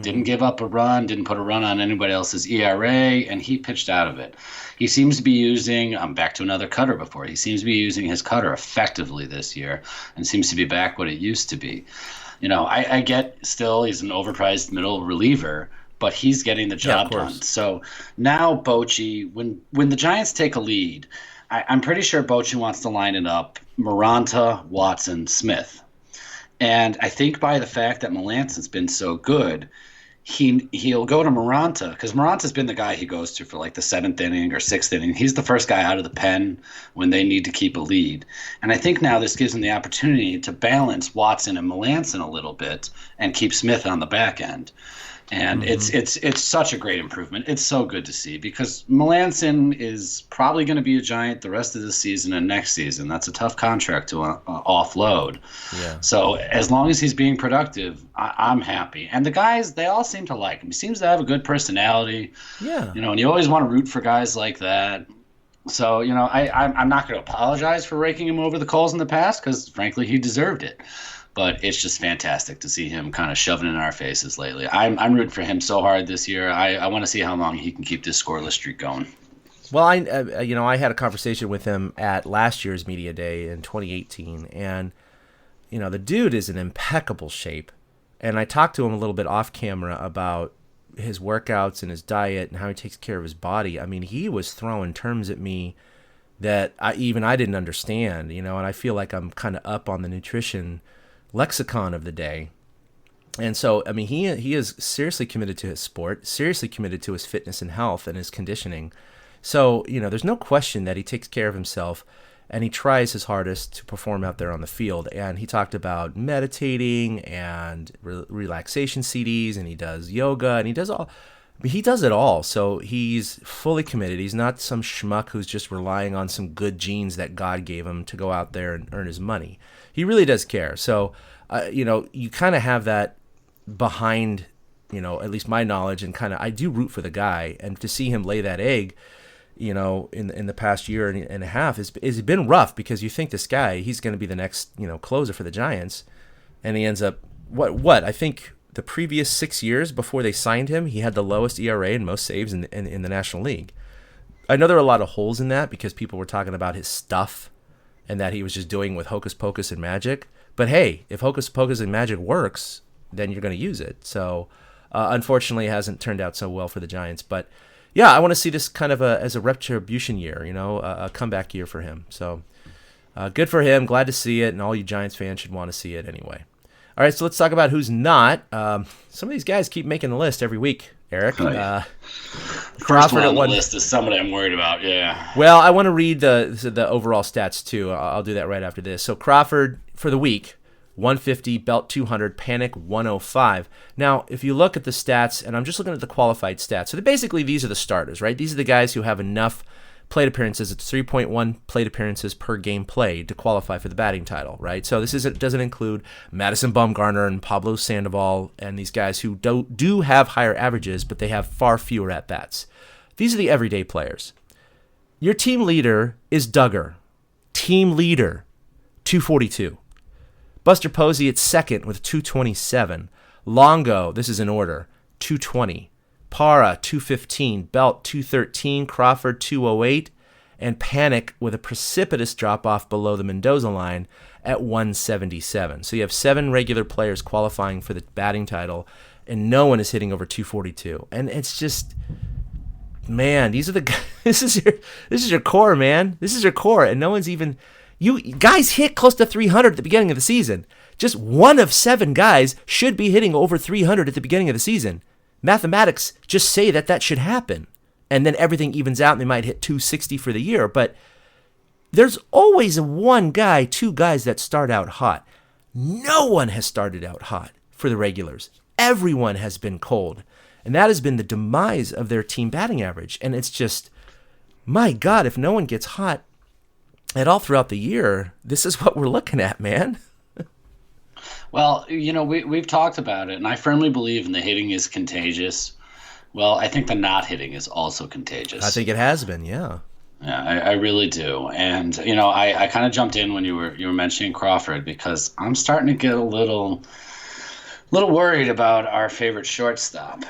Didn't give up a run, didn't put a run on anybody else's ERA, and he pitched out of it. He seems to be using, I'm back to another cutter before, he seems to be using his cutter effectively this year and seems to be back what it used to be. I get still he's an overpriced middle reliever, but he's getting the job done. So now Bochy, when the Giants take a lead, I'm pretty sure Bochy wants to line it up Maranta, Watson, Smith. And I think by the fact that Melancon's been so good, he'll go to Maranta, because Maranta's been the guy he goes to for like the 7th inning or 6th inning. He's the first guy out of the pen when they need to keep a lead. And I think now this gives him the opportunity to balance Watson and Melancon a little bit and keep Smith on the back end. And it's such a great improvement. It's so good to see, because Melancon is probably going to be a Giant the rest of the season and next season. That's a tough contract to offload. Yeah. So as long as he's being productive, I'm happy. And the guys, they all seem to like him. He seems to have a good personality. Yeah. And you always want to root for guys like that. So, I'm not going to apologize for raking him over the coals in the past, because frankly, he deserved it. But it's just fantastic to see him kind of shoving in our faces lately. I'm rooting for him so hard this year. I want to see how long he can keep this scoreless streak going. Well, I had a conversation with him at last year's media day in 2018, and the dude is in impeccable shape. And I talked to him a little bit off camera about his workouts and his diet and how he takes care of his body. I mean, he was throwing terms at me that I didn't understand, and I feel like I'm kind of up on the nutrition lexicon of the day. And so, I mean, he is seriously committed to his sport, seriously committed to his fitness and health and his conditioning. So, there's no question that he takes care of himself and he tries his hardest to perform out there on the field. And he talked about meditating and relaxation CDs, and he does yoga, and he does it all. So he's fully committed. He's not some schmuck who's just relying on some good genes that God gave him to go out there and earn his money. He really does care. So, you kind of have that behind, at least my knowledge, and kind of I do root for the guy. And to see him lay that egg, in the past year and a half has been rough, because you think this guy, he's going to be the next, closer for the Giants, and he ends up what I think the previous 6 years before they signed him, he had the lowest ERA and most saves in the National League. I know there are a lot of holes in that, because people were talking about his stuff and that he was just doing with hocus pocus and magic. But hey, if hocus pocus and magic works, then you're going to use it. So unfortunately, it hasn't turned out so well for the Giants. But yeah, I want to see this kind of as a retribution year, a comeback year for him. So good for him. Glad to see it. And all you Giants fans should want to see it anyway. All right, so let's talk about who's not. Some of these guys keep making the list every week, Eric. Oh, yeah. First Crawford one on at the one. list is somebody I'm worried about, yeah. Well, I want to read the overall stats, too. I'll do that right after this. So Crawford, for the week, 150, Belt 200, Panic 105. Now, if you look at the stats, and I'm just looking at the qualified stats, so basically these are the starters, right? These are the guys who have enough plate appearances. It's 3.1 plate appearances per game played to qualify for the batting title, right? So this doesn't include Madison Bumgarner and Pablo Sandoval and these guys who do have higher averages, but they have far fewer at-bats. These are the everyday players. Your team leader is Duggar. Team leader, 242. Buster Posey at second with 227. Longo, this is in order, 220. Para, 215. Belt, 213. Crawford, 208. And Panic with a precipitous drop-off below the Mendoza line at 177. So you have 7 regular players qualifying for the batting title, and no one is hitting over 242. And it's just, man, these are the guys. This is your core, man. This is your core, and no one's even. You guys hit close to 300 at the beginning of the season. Just one of 7 guys should be hitting over 300 at the beginning of the season. Mathematics just say that should happen. And then everything evens out and they might hit 260 for the year. But there's always one guy, 2 guys that start out hot. No one has started out hot for the regulars. Everyone has been cold. And that has been the demise of their team batting average. And it's just, my God, if no one gets hot at all throughout the year, this is what we're looking at, man. Well, we've talked about it, and I firmly believe in the hitting is contagious. Well, I think the not hitting is also contagious. I think it has been, yeah. Yeah, I really do. And, I kind of jumped in when you were mentioning Crawford because I'm starting to get a little worried about our favorite shortstop.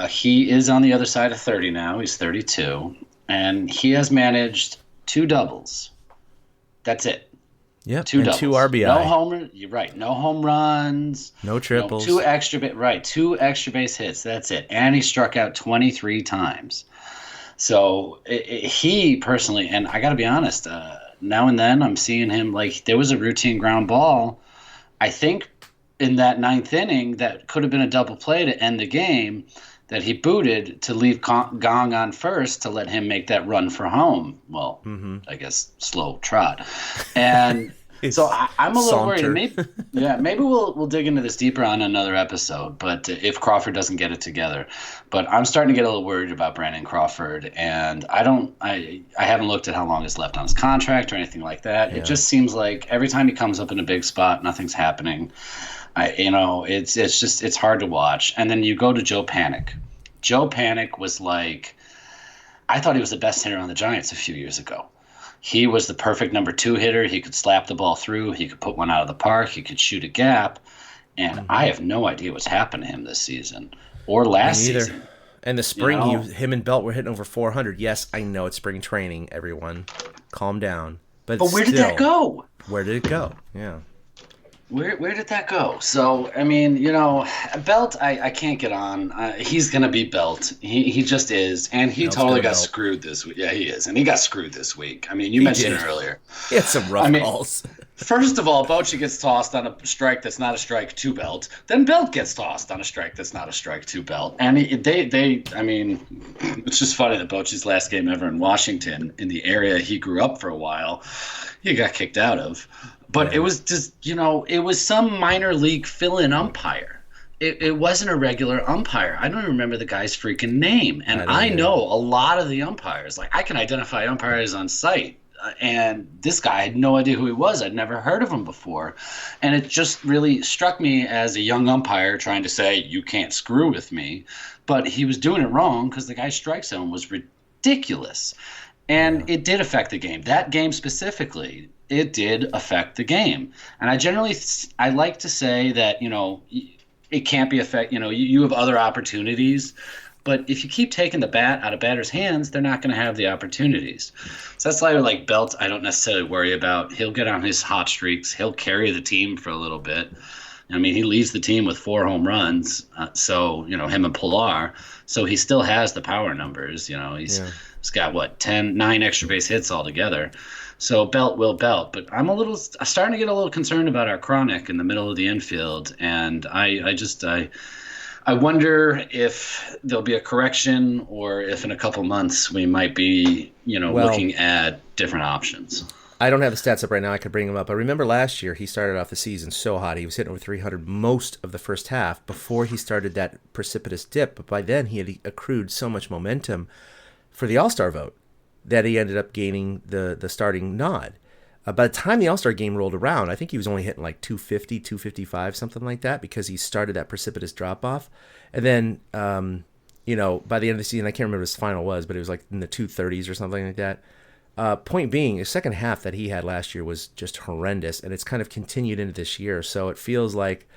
He is on the other side of 30 now. He's 32, and he has managed 2 doubles. That's it. Yep, 2 doubles. 2 RBI. No homer. You're right. No home runs. No triples. 2 extra base hits. That's it. And he struck out 23 times. So he personally, and I got to be honest, now and then I'm seeing him like there was a routine ground ball. I think in that 9th inning that could have been a double play to end the game that he booted to leave Kang on first to let him make that run for home. Well, I guess slow trot. And so I'm a little worried. Maybe we'll dig into this deeper on another episode, but if Crawford doesn't get it together. But I'm starting to get a little worried about Brandon Crawford, and I haven't looked at how long is left on his contract or anything like that. Yeah. It just seems like every time he comes up in a big spot, nothing's happening. It's hard to watch. And then you go to Joe Panic. Joe Panic was like, I thought he was the best hitter on the Giants a few years ago. He was the perfect number 2 hitter. He could slap the ball through. He could put one out of the park. He could shoot a gap. And I have no idea what's happened to him this season or last season. And the spring, him and Belt were hitting over 400. Yes, I know it's spring training, everyone. Calm down. But where did that go? Where did it go? Yeah. Where did that go? So, I mean, Belt, I can't get on. He's going to be Belt. He just is. And he totally got screwed this week. Yeah, he is. And he got screwed this week. I mean, you mentioned it earlier. He had some rough calls. First of all, Bochy gets tossed on a strike that's not a strike to Belt. Then Belt gets tossed on a strike that's not a strike to Belt. And it's just funny that Bochy's last game ever in Washington, in the area he grew up for a while, he got kicked out of. But it was just, it was some minor league fill-in umpire. It wasn't a regular umpire. I don't even remember the guy's freaking name. And I know a lot of the umpires. Like, I can identify umpires on site. And this guy, I had no idea who he was. I'd never heard of him before. And it just really struck me as a young umpire trying to say, you can't screw with me. But he was doing it wrong because the guy's strike zone was ridiculous. And it did affect the game. That game specifically, it did affect the game. And I like to say that, it can't be you have other opportunities. But if you keep taking the bat out of batters' hands, they're not going to have the opportunities. So that's why, like Belt, I don't necessarily worry about. He'll get on his hot streaks. He'll carry the team for a little bit. I mean, he leads the team with 4 home runs. So, him and Pilar. So he still has the power numbers. He's got, 9 extra base hits altogether. So Belt will belt. But I'm starting to get a little concerned about our chronic in the middle of the infield. And I wonder if there'll be a correction, or if in a couple months we might be, looking at different options. I don't have the stats up right now. I could bring them up. I remember last year he started off the season so hot. He was hitting over 300 most of the first half before he started that precipitous dip. But by then he had accrued so much momentum for the All-Star vote that he ended up gaining the starting nod. By the time the All-Star game rolled around, I think he was only hitting like 250, 255, something like that, because he started that precipitous drop-off. And then, by the end of the season, I can't remember what his final was, but it was like in the 230s or something like that. Point being, the second half that he had last year was just horrendous, and it's kind of continued into this year. So it feels like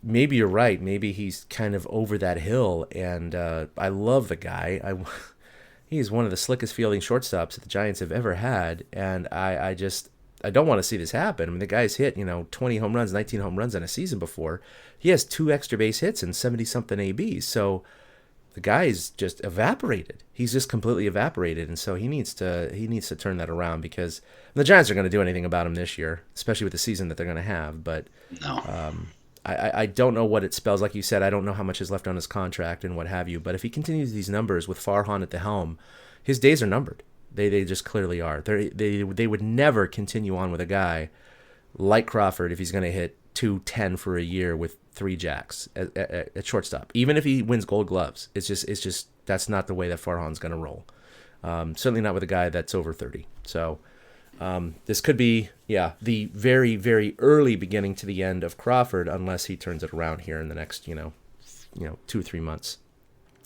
maybe you're right. Maybe he's kind of over that hill, and I love the guy. He's one of the slickest fielding shortstops that the Giants have ever had, and I don't want to see this happen. I mean, the guy's hit 20 home runs, 19 home runs in a season before. He has 2 extra base hits and 70-something ABs, so the guy's just evaporated. He's just completely evaporated, and so he needs to turn that around, because the Giants are going to do anything about him this year, especially with the season that they're going to have. But no. I don't know what it spells. Like you said, I don't know how much is left on his contract and what have you. But if he continues these numbers with Farhan at the helm, his days are numbered. They just clearly are. They would never continue on with a guy like Crawford if he's going to hit 210 for a year with 3 jacks at shortstop. Even if he wins Gold Gloves, it's just that's not the way that Farhan's going to roll. Certainly not with a guy that's over 30. So this could be, the very, very early beginning to the end of Crawford, unless he turns it around here in the next, 2 or 3 months.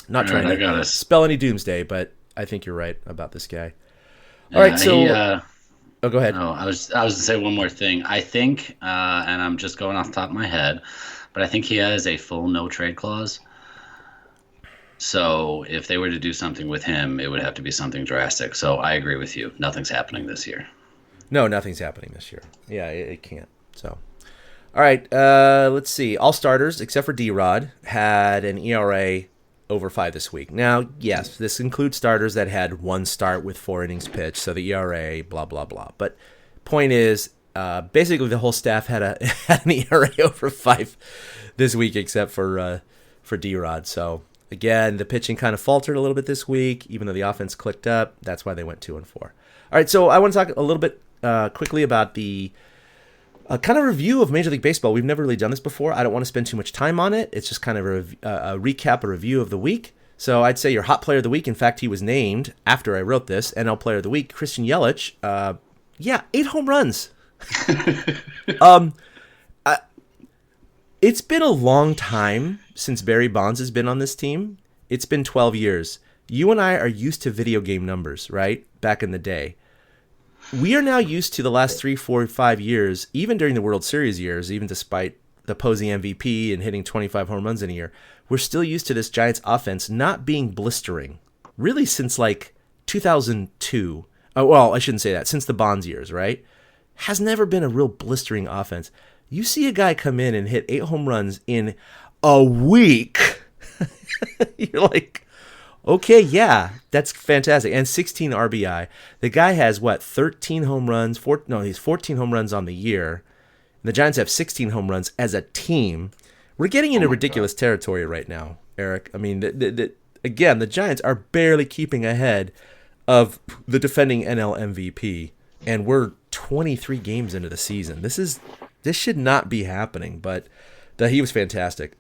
Not trying to spell any doomsday, but I think you're right about this guy. All right, so go ahead. No, I was to say one more thing. I think, and I'm just going off the top of my head, but I think he has a full no trade clause. So if they were to do something with him, it would have to be something drastic. So I agree with you. Nothing's happening this year. No, nothing's happening this year. Yeah, it can't. So, all right, let's see. All starters, except for D-Rod, had an ERA over 5 this week. Now, yes, this includes starters that had 1 start with 4 innings pitched, so the ERA, blah, blah, blah. But point is, basically the whole staff had an ERA over 5 this week, except for D-Rod. So, again, the pitching kind of faltered a little bit this week, even though the offense clicked up. That's why they went 2-4. All right, so I want to talk a little bit quickly about the kind of review of Major League Baseball. We've never really done this before. I don't want to spend too much time on it. It's just kind of a recap, a review of the week. So I'd say your hot player of the week, in fact, he was named after I wrote this, NL player of the week, Christian Yelich. 8 home runs. It's been a long time since Barry Bonds has been on this team. It's been 12 years. You and I are used to video game numbers, right? Back in the day. We are now used to the last 3, 4, 5 years, even during the World Series years, even despite the Posey MVP and hitting 25 home runs in a year, we're still used to this Giants offense not being blistering, really since like 2002. Well, I shouldn't say that, since the Bonds years, right? Has never been a real blistering offense. You see a guy come in and hit 8 home runs in a week. You're like, okay, yeah, that's fantastic. And 16 RBI. The guy has, 13 home runs? He's 14 home runs on the year. The Giants have 16 home runs as a team. We're getting into ridiculous territory right now, Eric. I mean, again, the Giants are barely keeping ahead of the defending NL MVP, and we're 23 games into the season. This should not be happening, but he was fantastic.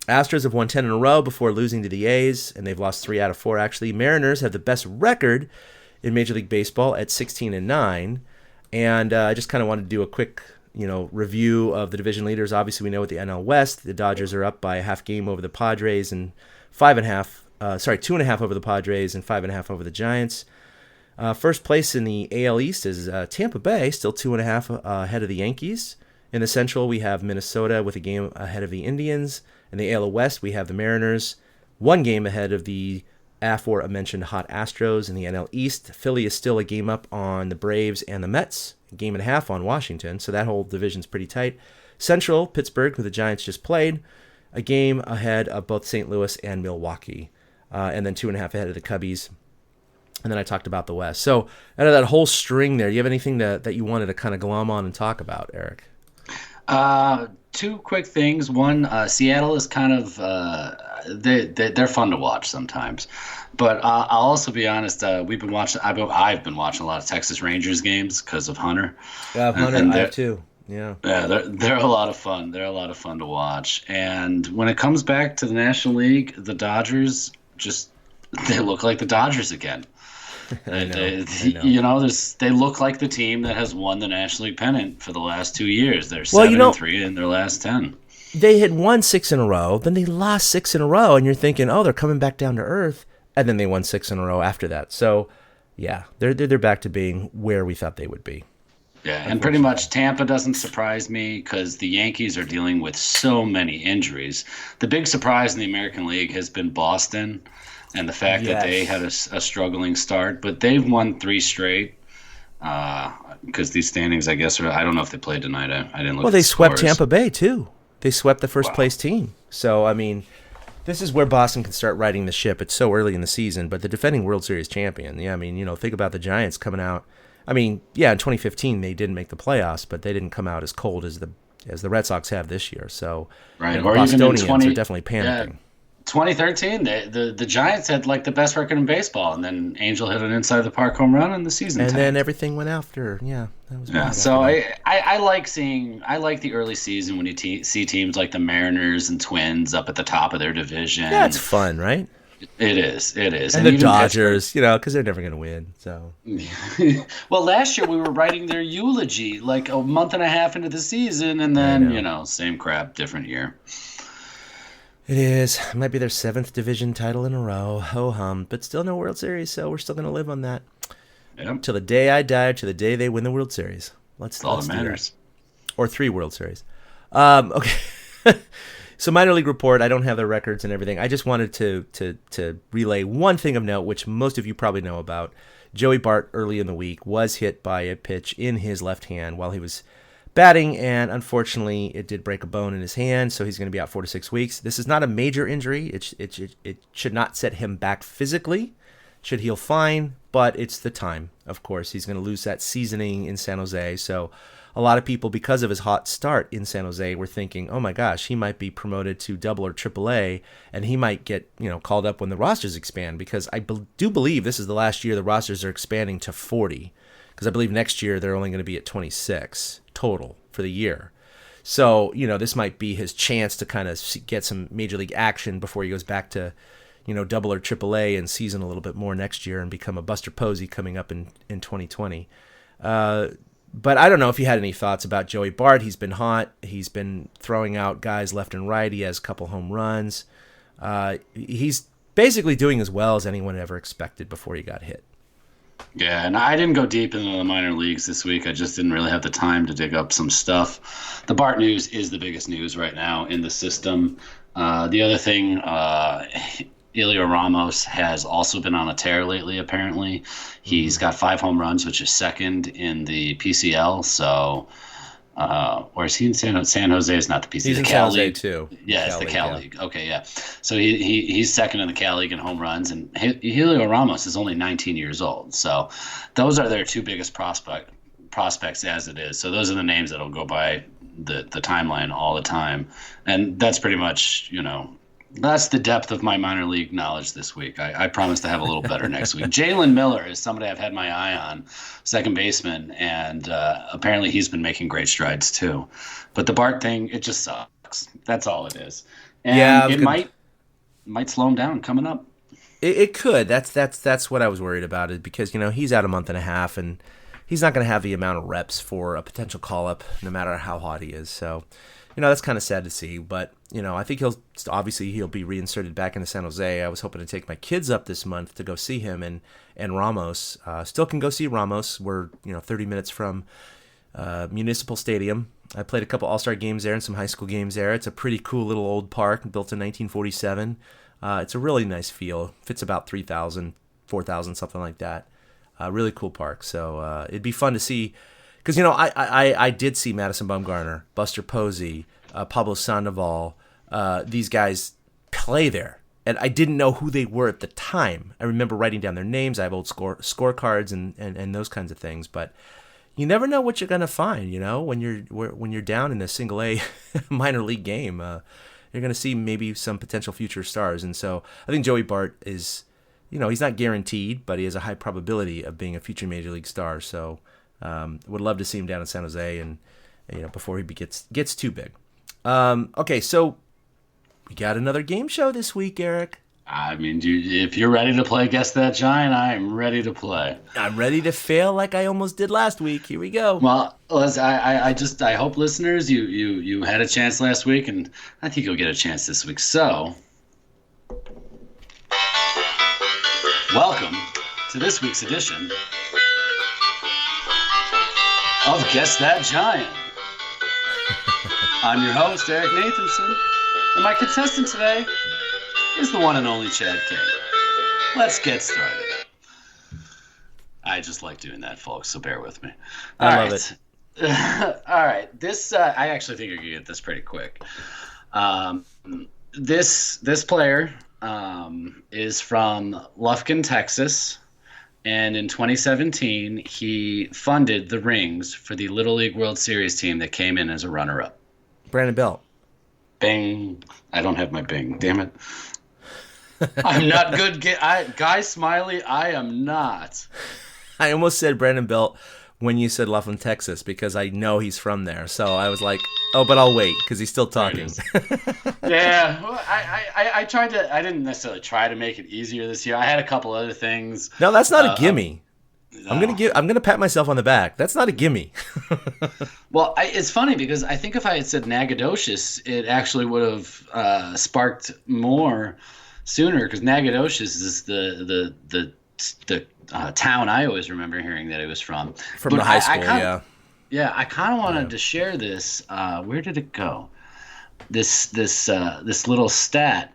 Astros have won 10 in a row before losing to the A's, and they've lost 3 out of 4, actually. Mariners have the best record in Major League Baseball at 16-9, and I just kind of wanted to do a quick review of the division leaders. Obviously, we know with the NL West, the Dodgers are up by a half game over the Padres and 2.5 over the Padres and 5.5 over the Giants. First place in the AL East is Tampa Bay, still 2.5 ahead of the Yankees. In the Central, we have Minnesota with a game ahead of the Indians. In the AL West, we have the Mariners, 1 game ahead of the aforementioned hot Astros. In the NL East, Philly is still a game up on the Braves and the Mets, a game and a half on Washington, so that whole division's pretty tight. Central, Pittsburgh, who the Giants just played, a game ahead of both St. Louis and Milwaukee, and then 2.5 ahead of the Cubbies. and then I talked about the West. So out of that whole string there, do you have anything that you wanted to kind of glom on and talk about, Eric? Two quick things. One, Seattle is kind of they're fun to watch sometimes, but I'll also be honest. We've been watching. I've been watching a lot of Texas Rangers games because of Hunter. Yeah, Hunter, I have too. Yeah, they're a lot of fun. They're a lot of fun to watch. And when it comes back to the National League, the Dodgers they look like the Dodgers again. I know. They look like the team that has won the National League pennant for the last 2 years. They're 7-3 in their last 10. They had won 6 in a row, then they lost 6 in a row, and you're thinking, oh, they're coming back down to earth, and then they won 6 in a row after that. So, yeah, they're back to being where we thought they would be. Yeah, and pretty much Tampa doesn't surprise me because the Yankees are dealing with so many injuries. The big surprise in the American League has been Boston. And the fact that they had a struggling start, but they've won 3 straight because these standings, I guess, I don't know if they played tonight. I didn't look. Well, at they the swept scores. Tampa Bay too. They swept the first place team. So I mean, this is where Boston can start riding the ship. It's so early in the season, but the defending World Series champion. Yeah, I mean, think about the Giants coming out. I mean, yeah, in 2015 they didn't make the playoffs, but they didn't come out as cold as the Red Sox have this year. So right, or Bostonians are definitely panicking. Yeah. 2013, the Giants had like the best record in baseball, and then Angel hit an inside the park home run, and the season. And tanked. then everything went after. Yeah, that was. Yeah, so I like the early season when you see teams like the Mariners and Twins up at the top of their division. Yeah, it's fun, right? It is. And the Dodgers, because they're never going to win. So. Well, last year we were writing their eulogy like a month and a half into the season, and then same crap, different year. It is. It might be their 7th division title in a row. Ho hum. But still no World Series, so we're still going to live on that. Yep. Till the day I die, or till the day they win the World Series. Let's all that matters. Or 3 World Series. Okay. So minor league report. I don't have the records and everything. I just wanted to relay one thing of note, which most of you probably know about. Joey Bart early in the week was hit by a pitch in his left hand while he was batting, and unfortunately it did break a bone in his hand, so he's going to be out 4 to 6 weeks. This is not a major injury. It should not set him back physically. Should heal fine, but it's the time, of course. He's going to lose that seasoning in San Jose, so a lot of people, because of his hot start in San Jose, were thinking, oh my gosh, he might be promoted to Double or Triple A, and he might get called up when the rosters expand, because I do believe this is the last year the rosters are expanding to 40, because I believe next year they're only going to be at 26 total for the year. So, this might be his chance to kind of get some major league action before he goes back to, Double or Triple A and season a little bit more next year and become a Buster Posey coming up in 2020. But I don't know if you had any thoughts about Joey Bart. He's been hot. He's been throwing out guys left and right. He has a couple home runs. He's basically doing as well as anyone ever expected before he got hit. Yeah, and I didn't go deep into the minor leagues this week. I just didn't really have the time to dig up some stuff. The Bart news is the biggest news right now in the system. The other thing, Elio Ramos has also been on a tear lately, apparently. He's got 5 home runs, which is second in the PCL. So, or is he in San Jose? Is not the PCL. He's in San Jose too. Yeah, it's the Cal League. Okay, yeah. So he's second in the Cal League in home runs, and Helio Ramos is only 19 years old. So those are their 2 biggest prospects as it is. So those are the names that'll go by the timeline all the time, and that's pretty much that's the depth of my minor league knowledge this week. I promise to have a little better next week. Jalen Miller is somebody I've had my eye on, second baseman, and apparently he's been making great strides too. But the Bart thing, it just sucks. That's all it is. And it might slow him down coming up. It could. That's what I was worried about, is because he's out a month and a half, and he's not going to have the amount of reps for a potential call-up, no matter how hot he is. So, that's kind of sad to see. But, I think he'll be reinserted back into San Jose. I was hoping to take my kids up this month to go see him, and Ramos. Still can go see Ramos. We're, 30 minutes from Municipal Stadium. I played a couple All-Star games there and some high school games there. It's a pretty cool little old park built in 1947. It's a really nice feel. Fits about 3,000, 4,000, something like that. Really cool park. So it'd be fun to see, because I did see Madison Bumgarner, Buster Posey, Pablo Sandoval, these guys play there, and I didn't know who they were at the time. I remember writing down their names. I have old scorecards and those kinds of things, but you never know what you're gonna find. When you're down in a single A minor league game, you're gonna see maybe some potential future stars. And so I think Joey Bart is, he's not guaranteed, but he has a high probability of being a future major league star. So would love to see him down in San Jose and before he gets too big. Okay, so we got another game show this week, Eric. I mean, if you're ready to play Guess That Giant, I am ready to play. I'm ready to fail like I almost did last week. Here we go. Well, I hope listeners, you had a chance last week, and I think you'll get a chance this week. So, welcome to this week's edition of Guess That Giant. I'm your host, Eric Nathanson, and my contestant today is the one and only Chad King. Let's get started. I just like doing that, folks, so bear with me. I love it. All right. This, I actually think you can get this pretty quick. This player is from Lufkin, Texas, and in 2017, he funded the rings for the Little League World Series team that came in as a runner-up. Brandon Belt. Bing. I don't have my Bing. Damn it. I'm not good. Guy Smiley, I am not. I almost said Brandon Belt when you said Laughlin, Texas, because I know he's from there. So I was like, oh, but I'll wait because he's still talking. Yeah. Well, I tried to. I didn't necessarily try to make it easier this year. I had a couple other things. No, that's not a gimme. No. I'm gonna pat myself on the back. That's not a gimme. Well, it's funny because I think if I had said Nacogdoches, it actually would have sparked more sooner, because Nacogdoches is the town I always remember hearing that it was from. From the high school, yeah. Yeah, I kind of wanted to share this. Where did it go? This little stat.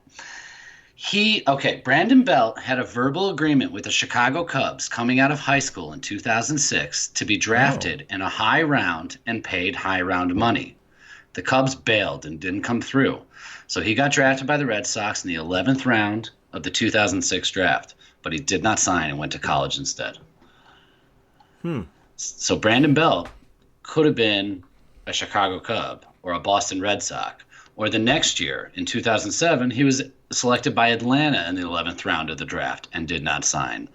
Brandon Belt had a verbal agreement with the Chicago Cubs coming out of high school in 2006 to be drafted in a high round and paid high round money. The Cubs bailed and didn't come through. So he got drafted by the Red Sox in the 11th round of the 2006 draft, but he did not sign and went to college instead. So Brandon Belt could have been a Chicago Cub or a Boston Red Sox. Or the next year, in 2007, he was selected by Atlanta in the 11th round of the draft and did not sign.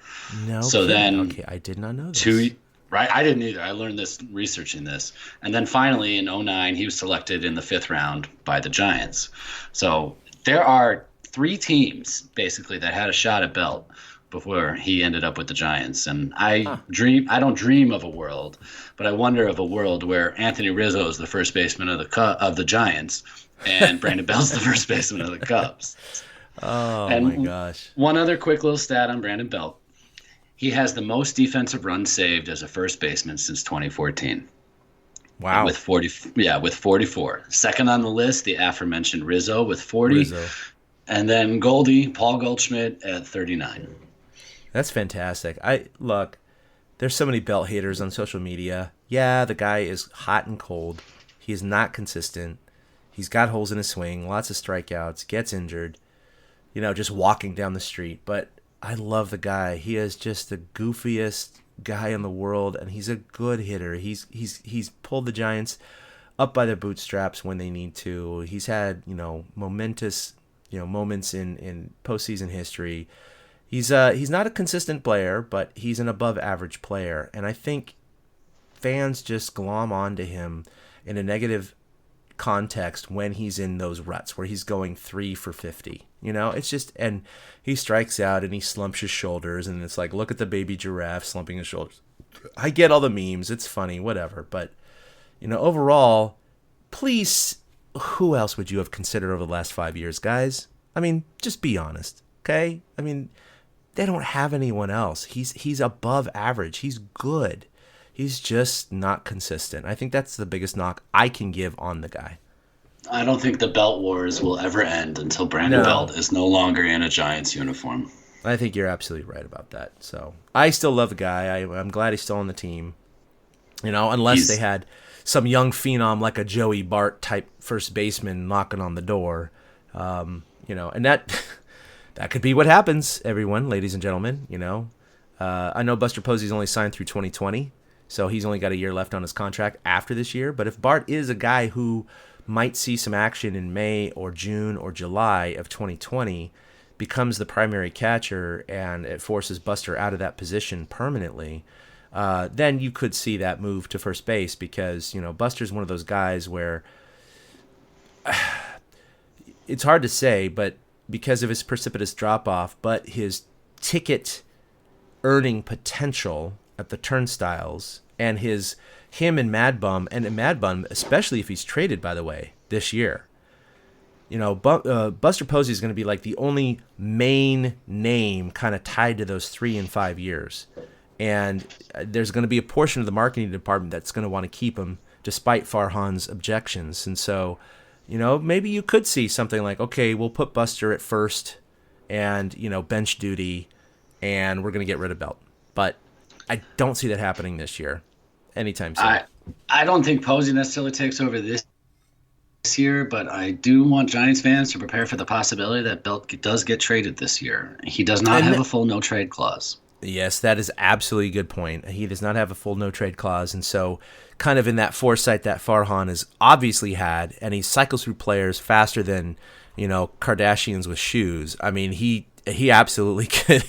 No. So then, okay, I did not know this. Right, I didn't either. I learned this researching this. And then finally, in 2009, he was selected in the 5th round by the Giants. So there are 3 teams, basically, that had a shot at Belt before he ended up with the Giants. And I don't dream of a world, but I wonder of a world where Anthony Rizzo is the first baseman of the Giants and Brandon Belt's the first baseman of the Cubs. Oh, my gosh. One other quick little stat on Brandon Belt. He has the most defensive runs saved as a first baseman since 2014. Wow. With 44. Second on the list, the aforementioned Rizzo with 40. And then Paul Goldschmidt at 39. That's fantastic. There's so many Belt haters on social media. Yeah, the guy is hot and cold. He is not consistent. He's got holes in his swing, lots of strikeouts, gets injured, just walking down the street. But I love the guy. He is just the goofiest guy in the world, and he's a good hitter. He's pulled the Giants up by their bootstraps when they need to. He's had, momentous, moments in postseason history. He's not a consistent player, but he's an above average player. And I think fans just glom onto him in a negative context when he's in those ruts where he's going 3 for 50. It's just, and he strikes out and he slumps his shoulders, and it's like, look at the baby giraffe slumping his shoulders. I get all the memes. It's funny, whatever. But, overall, please, who else would you have considered over the last 5 years, guys? I mean, just be honest, okay? I mean, they don't have anyone else. He's above average. He's good. He's just not consistent. I think that's the biggest knock I can give on the guy. I don't think the Belt Wars will ever end until Brandon Belt is no longer in a Giants uniform. I think you're absolutely right about that. So I still love the guy. I'm glad he's still on the team. Unless they had some young phenom like a Joey Bart type first baseman knocking on the door. And that that could be what happens, everyone, ladies and gentlemen. I know Buster Posey's only signed through 2020, so he's only got a year left on his contract after this year. But if Bart is a guy who might see some action in May or June or July of 2020, becomes the primary catcher, and it forces Buster out of that position permanently, then you could see that move to first base, because Buster's one of those guys where it's hard to say, but because of his precipitous drop-off, but his ticket earning potential at the turnstiles, and him and Mad Bum, especially if he's traded, by the way, this year. Buster Posey is going to be like the only main name kind of tied to those 3 and 5 years. And there's going to be a portion of the marketing department that's going to want to keep him despite Farhan's objections. And so, maybe you could see something like, okay, we'll put Buster at first and, bench duty, and we're going to get rid of Belt. But I don't see that happening this year anytime soon. I don't think Posey necessarily takes over this year, but I do want Giants fans to prepare for the possibility that Belt does get traded this year. He does not have a full no-trade clause. Yes, that is absolutely a good point. He does not have a full no-trade clause, and so kind of in that foresight that Farhan has obviously had, and he cycles through players faster than, Kardashians with shoes. I mean, he absolutely could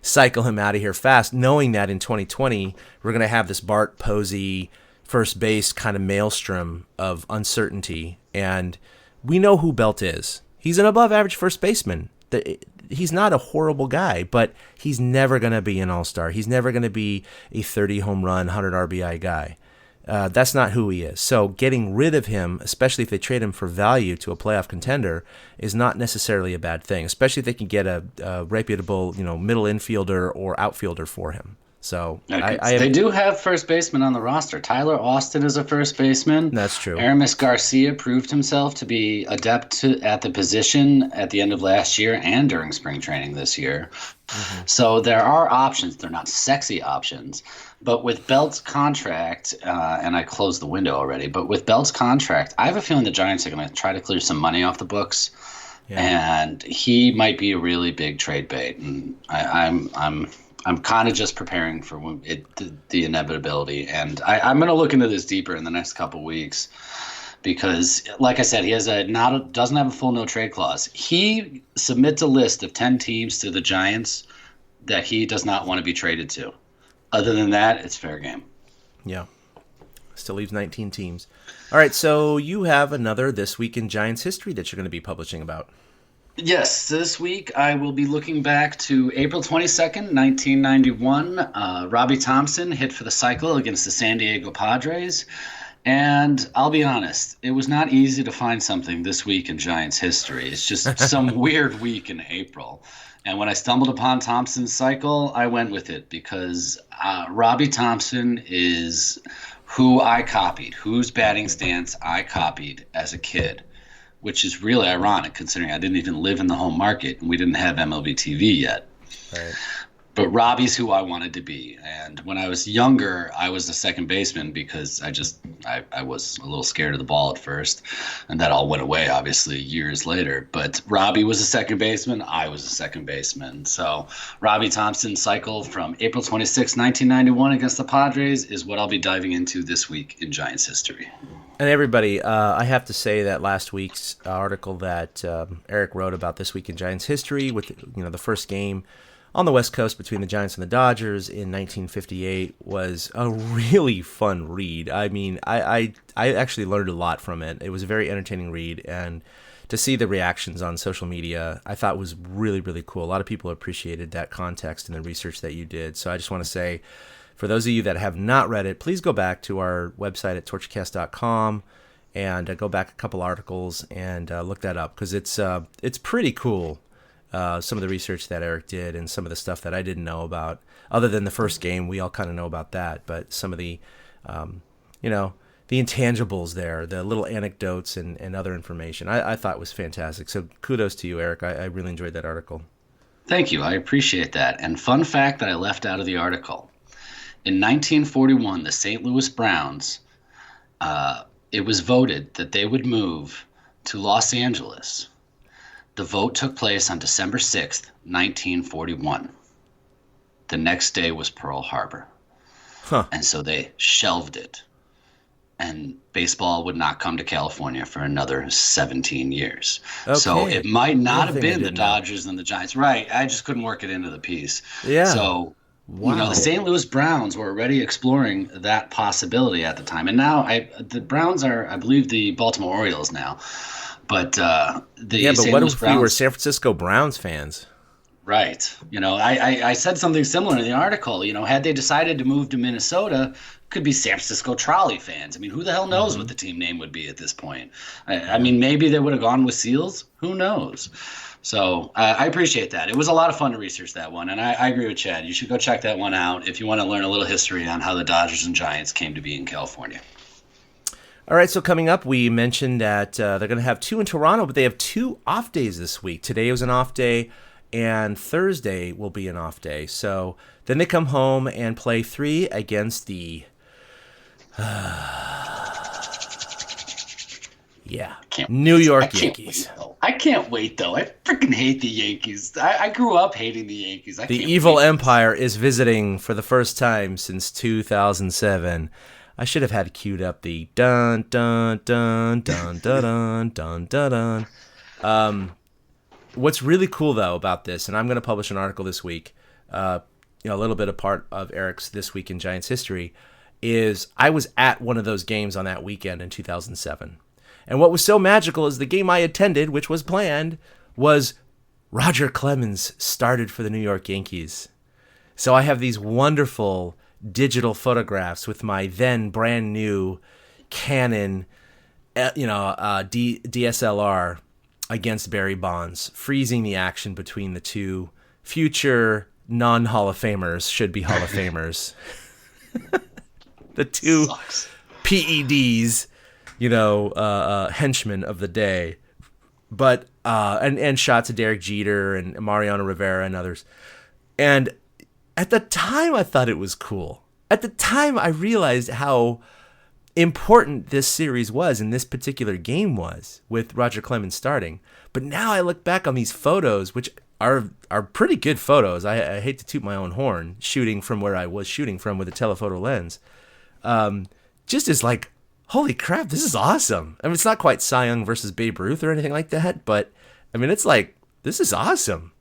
cycle him out of here fast, knowing that in 2020 we're going to have this Bart Posey first base kind of maelstrom of uncertainty, and we know who Belt is. He's an above-average first baseman. He's not a horrible guy, but he's never going to be an all-star. He's never going to be a 30 home run, 100 RBI guy. That's not who he is. So getting rid of him, especially if they trade him for value to a playoff contender, is not necessarily a bad thing, especially if they can get a reputable, middle infielder or outfielder for him. So they do have first baseman on the roster. Tyler Austin is a first baseman. That's true. Aramis Garcia proved himself to be adept at the position at the end of last year and during spring training this year. Mm-hmm. So there are options. They're not sexy options. But with Belt's contract, and I closed the window already, but with Belt's contract, I have a feeling the Giants are going to try to clear some money off the books. Yeah. And he might be a really big trade bait. And I'm kind of just preparing for the inevitability, and I'm going to look into this deeper in the next couple weeks, because, like I said, he doesn't have a full no trade clause. He submits a list of 10 teams to the Giants that he does not want to be traded to. Other than that, it's fair game. Yeah, still leaves 19 teams. All right, so you have another This Week in Giants History that you're going to be publishing about. Yes, this week I will be looking back to April 22nd, 1991. Robbie Thompson hit for the cycle against the San Diego Padres. And I'll be honest, it was not easy to find something this week in Giants history. It's just some weird week in April. And when I stumbled upon Thompson's cycle, I went with it, because Robbie Thompson is who I copied, whose batting stance I copied as a kid, which is really ironic considering I didn't even live in the home market and we didn't have MLB TV yet. Right. But Robbie's who I wanted to be. And when I was younger, I was the second baseman because I was a little scared of the ball at first. And that all went away, obviously, years later. But Robbie was a second baseman. I was a second baseman. So Robbie Thompson's cycle from April 26, 1991 against the Padres is what I'll be diving into this week in Giants history. And everybody, I have to say that last week's article that Eric wrote about This Week in Giants History with the first game on the West Coast between the Giants and the Dodgers in 1958 was a really fun read. I mean, I actually learned a lot from it. It was a very entertaining read, and to see the reactions on social media, I thought was really, really cool. A lot of people appreciated that context and the research that you did. So I just want to say, for those of you that have not read it, please go back to our website at torchcast.com and go back a couple articles and look that up, because it's pretty cool. Some of the research that Eric did and some of the stuff that I didn't know about, other than the first game, we all kind of know about that, but some of the, the intangibles there, the little anecdotes and other information, I thought was fantastic. So kudos to you, Eric. I really enjoyed that article. Thank you. I appreciate that. And fun fact that I left out of the article. In 1941, the St. Louis Browns, it was voted that they would move to Los Angeles The vote took place on December 6th, 1941. The next day was Pearl Harbor. Huh. And so they shelved it. And baseball would not come to California for another 17 years. Okay. So it might not have Another thing I been the didn't know. Dodgers and the Giants. Right. I just couldn't work it into the piece. Yeah. So, Wow. the St. Louis Browns were already exploring that possibility at the time. And now the Browns are, I believe, the Baltimore Orioles now. But the But St. what Louis if Browns, we were San Francisco Browns fans? right. I said something similar in the article. Had they decided to move to Minnesota, could be San Francisco Trolley fans. I mean, who the hell knows what the team name would be at this point? I mean, maybe they would have gone with Seals. Who knows? So I appreciate that. It was a lot of fun to research that one. And I agree with Chad. You should go check that one out if you want to learn a little history on how the Dodgers and Giants came to be in California. All right, so coming up, we mentioned that they're going to have 2 in Toronto, but they have 2 off days this week. Today was an off day, and Thursday will be an off day. So then they come home and play 3 against the... New York Yankees. I can't wait, though. I freaking hate the Yankees. I grew up hating the Yankees. The evil empire is visiting for the first time since 2007. I should have had queued up the dun dun dun dun dun dun dun dun. What's really cool though about this, and I'm going to publish an article this week, a little bit of part of Eric's This Week in Giants History, is I was at one of those games on that weekend in 2007. And what was so magical is the game I attended, which was planned, was Roger Clemens started for the New York Yankees. So I have these wonderful digital photographs with my then brand new Canon, DSLR against Barry Bonds, freezing the action between the two future non-Hall of Famers, should be Hall of Famers. The two Sucks. PEDs, henchmen of the day. But and shots of Derek Jeter and Mariano Rivera and others. And at the time, I thought it was cool. At the time, I realized how important this series was and this particular game was with Roger Clemens starting. But now I look back on these photos, which are pretty good photos. I hate to toot my own horn, shooting from where I was shooting from with a telephoto lens. Just as like, holy crap, this is awesome. I mean, it's not quite Cy Young versus Babe Ruth or anything like that, but I mean, it's like, this is awesome.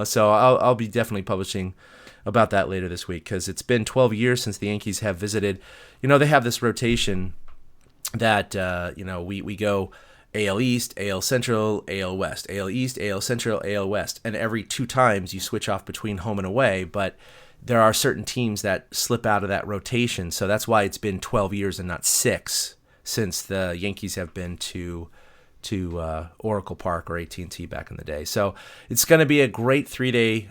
So I'll be definitely publishing about that later this week because it's been 12 years since the Yankees have visited. They have this rotation that, we go AL East, AL Central, AL West, AL East, AL Central, AL West. And every 2 times you switch off between home and away, but there are certain teams that slip out of that rotation. So that's why it's been 12 years and not 6 since the Yankees have been to Oracle Park or AT&T back in the day. So it's going to be a great 3-day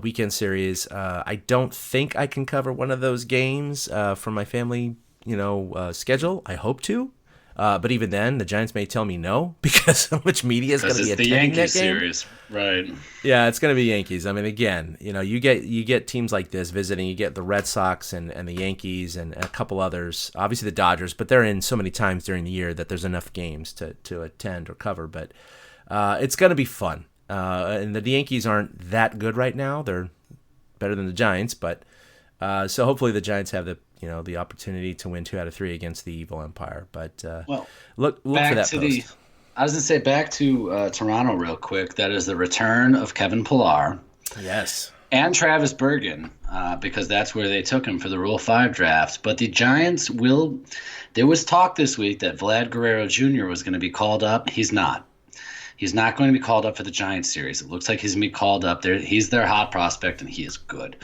weekend series. I don't think I can cover one of those games from my family, schedule. I hope to. But even then, the Giants may tell me no because how much media is going to be attending that game. It's the Yankees series, right? Yeah, it's going to be Yankees. I mean, again, you get teams like this visiting. You get the Red Sox and the Yankees and a couple others. Obviously, the Dodgers, but they're in so many times during the year that there's enough games to attend or cover. But it's going to be fun. And the Yankees aren't that good right now. They're better than the Giants, but so hopefully the Giants have the opportunity to win 2 out of 3 against the evil empire. But look for that post. I was going to say back to Toronto real quick. That is the return of Kevin Pillar. Yes. And Travis Bergen, because that's where they took him for the Rule 5 draft. But the Giants there was talk this week that Vlad Guerrero Jr. was going to be called up. He's not. He's not going to be called up for the Giants series. It looks like he's going to be called up there. He's their hot prospect, and he is good.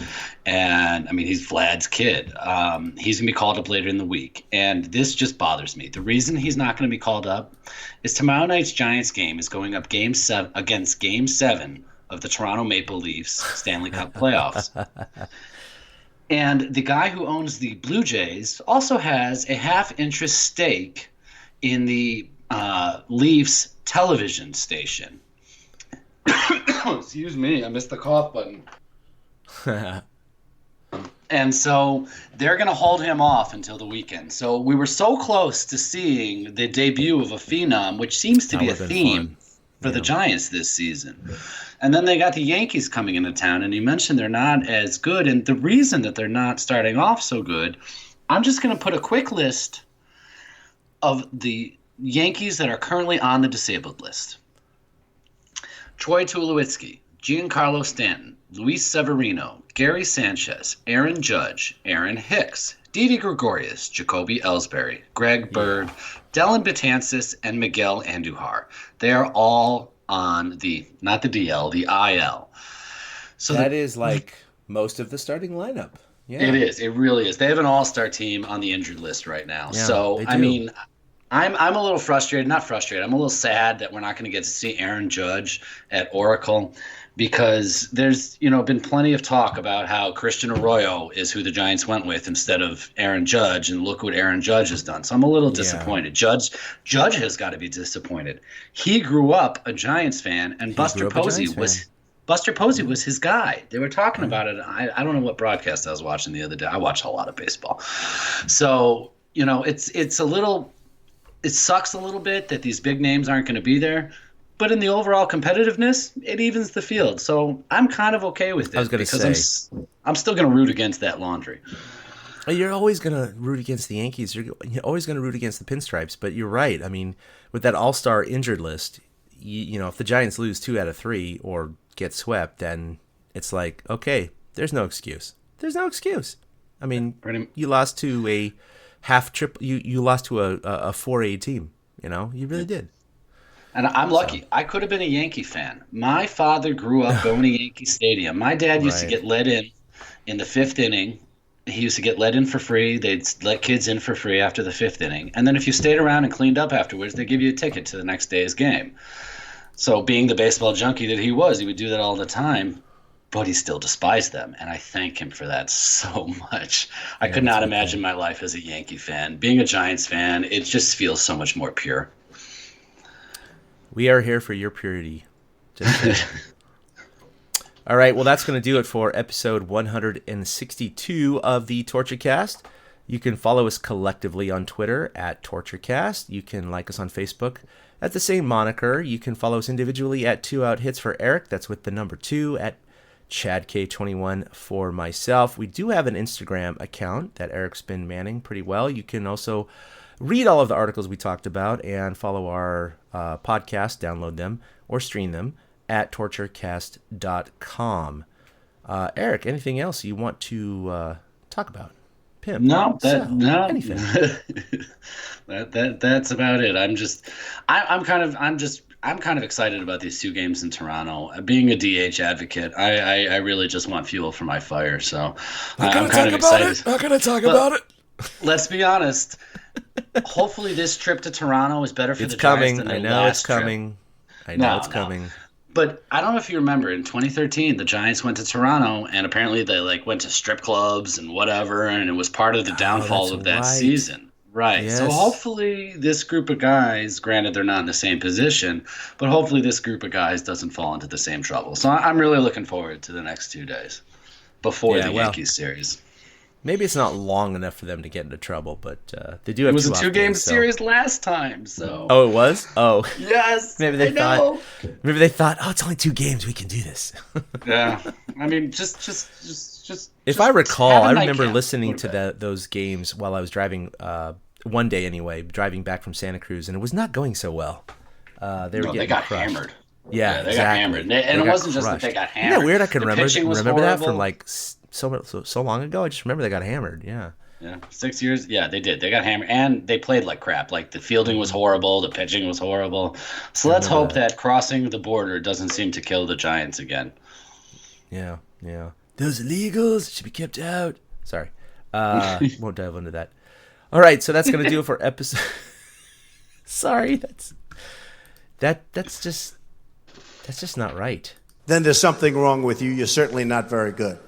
And, I mean, he's Vlad's kid. He's going to be called up later in the week. And this just bothers me. The reason he's not going to be called up is tomorrow night's Giants game is going up against Game 7 of the Toronto Maple Leafs Stanley Cup playoffs. And the guy who owns the Blue Jays also has a half-interest stake in the Leafs television station. Excuse me, I missed the cough button. And so they're going to hold him off until the weekend. So we were so close to seeing the debut of a phenom, which seems to be a theme for the Giants this season. And then they got the Yankees coming into town, and you mentioned they're not as good. And the reason that they're not starting off so good, I'm just going to put a quick list of the Yankees that are currently on the disabled list. Troy Tulowitzki, Giancarlo Stanton, Luis Severino, Gary Sanchez, Aaron Judge, Aaron Hicks, Didi Gregorius, Jacoby Ellsbury, Greg Bird, Dellin Betances, and Miguel Andujar. They are all on not the DL, the IL. So that is like most of the starting lineup. Yeah. It is. It really is. They have an all-star team on the injured list right now. Yeah, so, I mean, I'm a little frustrated. Not frustrated. I'm a little sad that we're not going to get to see Aaron Judge at Oracle, because there's, been plenty of talk about how Christian Arroyo is who the Giants went with instead of Aaron Judge, and look what Aaron Judge has done. So I'm a little disappointed. Judge has got to be disappointed. He grew up a Giants fan, and Buster Posey was his guy. They were talking about it. I don't know what broadcast I was watching the other day. I watch a lot of baseball. So, it's a little – it sucks a little bit that these big names aren't going to be there. But in the overall competitiveness, it evens the field. So I'm kind of okay with it. I was going to say. I'm still going to root against that laundry. You're always going to root against the Yankees. You're always going to root against the Pinstripes. But you're right. I mean, with that all-star injured list, if the Giants lose 2 out of 3 or get swept, then it's like, okay, there's no excuse. There's no excuse. I mean, you lost to a half triple. You lost to a 4A team. You really did. And I'm lucky. I could have been a Yankee fan. My father grew up going to Yankee Stadium. My dad used to get let in the 5th inning. He used to get let in for free. They'd let kids in for free after the 5th inning. And then if you stayed around and cleaned up afterwards, they'd give you a ticket to the next day's game. So being the baseball junkie that he was, he would do that all the time. But he still despised them, and I thank him for that so much. I could not imagine my life as a Yankee fan. Being a Giants fan, it just feels so much more pure. We are here for your purity. All right, well, that's going to do it for episode 162 of the TortureCast. You can follow us collectively on Twitter at TortureCast. You can like us on Facebook at the same moniker. You can follow us individually at 2 Out Hits for Eric. That's with the number 2, at ChadK21 for myself. We do have an Instagram account that Eric's been manning pretty well. You can also read all of the articles we talked about and follow our podcast, download them, or stream them at torturecast.com. Eric, anything else you want to talk about? Pimp? No, anything. That's about it. I'm kind of excited about these 2 games in Toronto. Being a DH advocate, I really just want fuel for my fire. So I'm kind of excited. Not gonna talk about it. Let's be honest. Hopefully this trip to Toronto is better for the Giants than their last trip. I know it's coming. But I don't know if you remember, in 2013, the Giants went to Toronto, and apparently they went to strip clubs and whatever, and it was part of the downfall of that season. Right. Yes. So hopefully this group of guys, granted they're not in the same position, but hopefully this group of guys doesn't fall into the same trouble. So I'm really looking forward to the next 2 days before the Yankees series. Maybe it's not long enough for them to get into trouble, but they do have. It was a 2-game series last time, so. Oh, it was. Oh, yes. Maybe they thought. Maybe they thought, oh, it's only 2 games. We can do this. Yeah, I mean, just. If I recall, I remember listening to those games while I was driving. One day, anyway, driving back from Santa Cruz, and it was not going so well. They got hammered. Yeah, they got hammered, and it wasn't just that they got hammered. Isn't that weird? I can remember that from like so long ago. I just remember they got hammered. Yeah. 6 years. Yeah, they did. They got hammered, and they played like crap. Like the fielding was horrible, the pitching was horrible. So let's hope that crossing the border doesn't seem to kill the Giants again. Yeah. Those illegals should be kept out. Sorry, won't dive into that. All right, so that's gonna do it for episode. Sorry, that's just not right. Then there's something wrong with you. You're certainly not very good.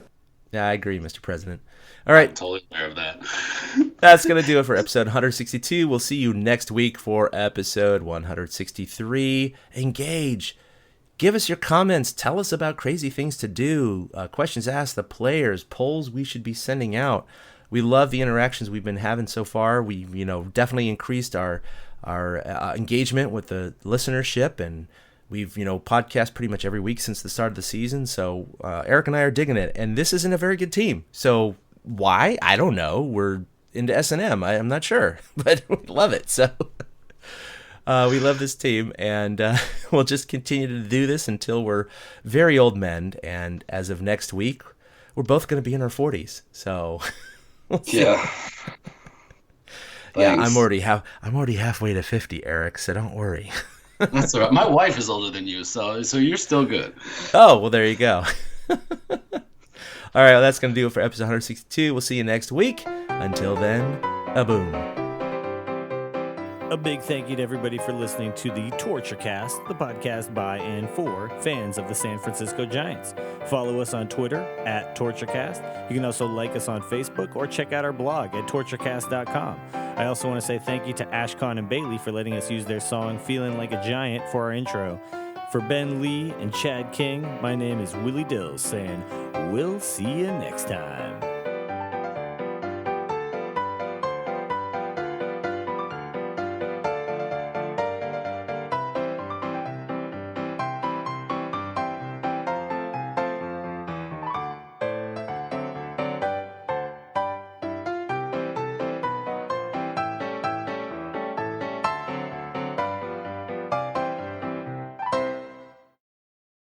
Yeah, I agree, Mr. President. All right. I'm totally aware of that. That's going to do it for episode 162. We'll see you next week for episode 163. Engage. Give us your comments. Tell us about crazy things to do, questions asked the players, polls we should be sending out. We love the interactions we've been having so far. We, definitely increased our engagement with the listenership, and We've, podcast pretty much every week since the start of the season. So Eric and I are digging it. And this isn't a very good team. So why? I don't know. We're into S&M. I'm not sure. But we love it. So we love this team. And we'll just continue to do this until we're very old men. And as of next week, we're both going to be in our 40s. So yeah. Yeah, I'm already halfway to 50, Eric, so don't worry. That's all right. My wife is older than you, so you're still good. Oh, well, there you go. All right, well, that's going to do it for episode 162. We'll see you next week. Until then, a boom. A big thank you to everybody for listening to the Torture Cast, the podcast by and for fans of the San Francisco Giants. Follow us on Twitter at TortureCast. You can also like us on Facebook or check out our blog at torturecast.com. I also want to say thank you to Ashcon and Bailey for letting us use their song Feeling Like a Giant for our intro. For Ben Lee and Chad King, my name is Willie Dills saying, we'll see you next time.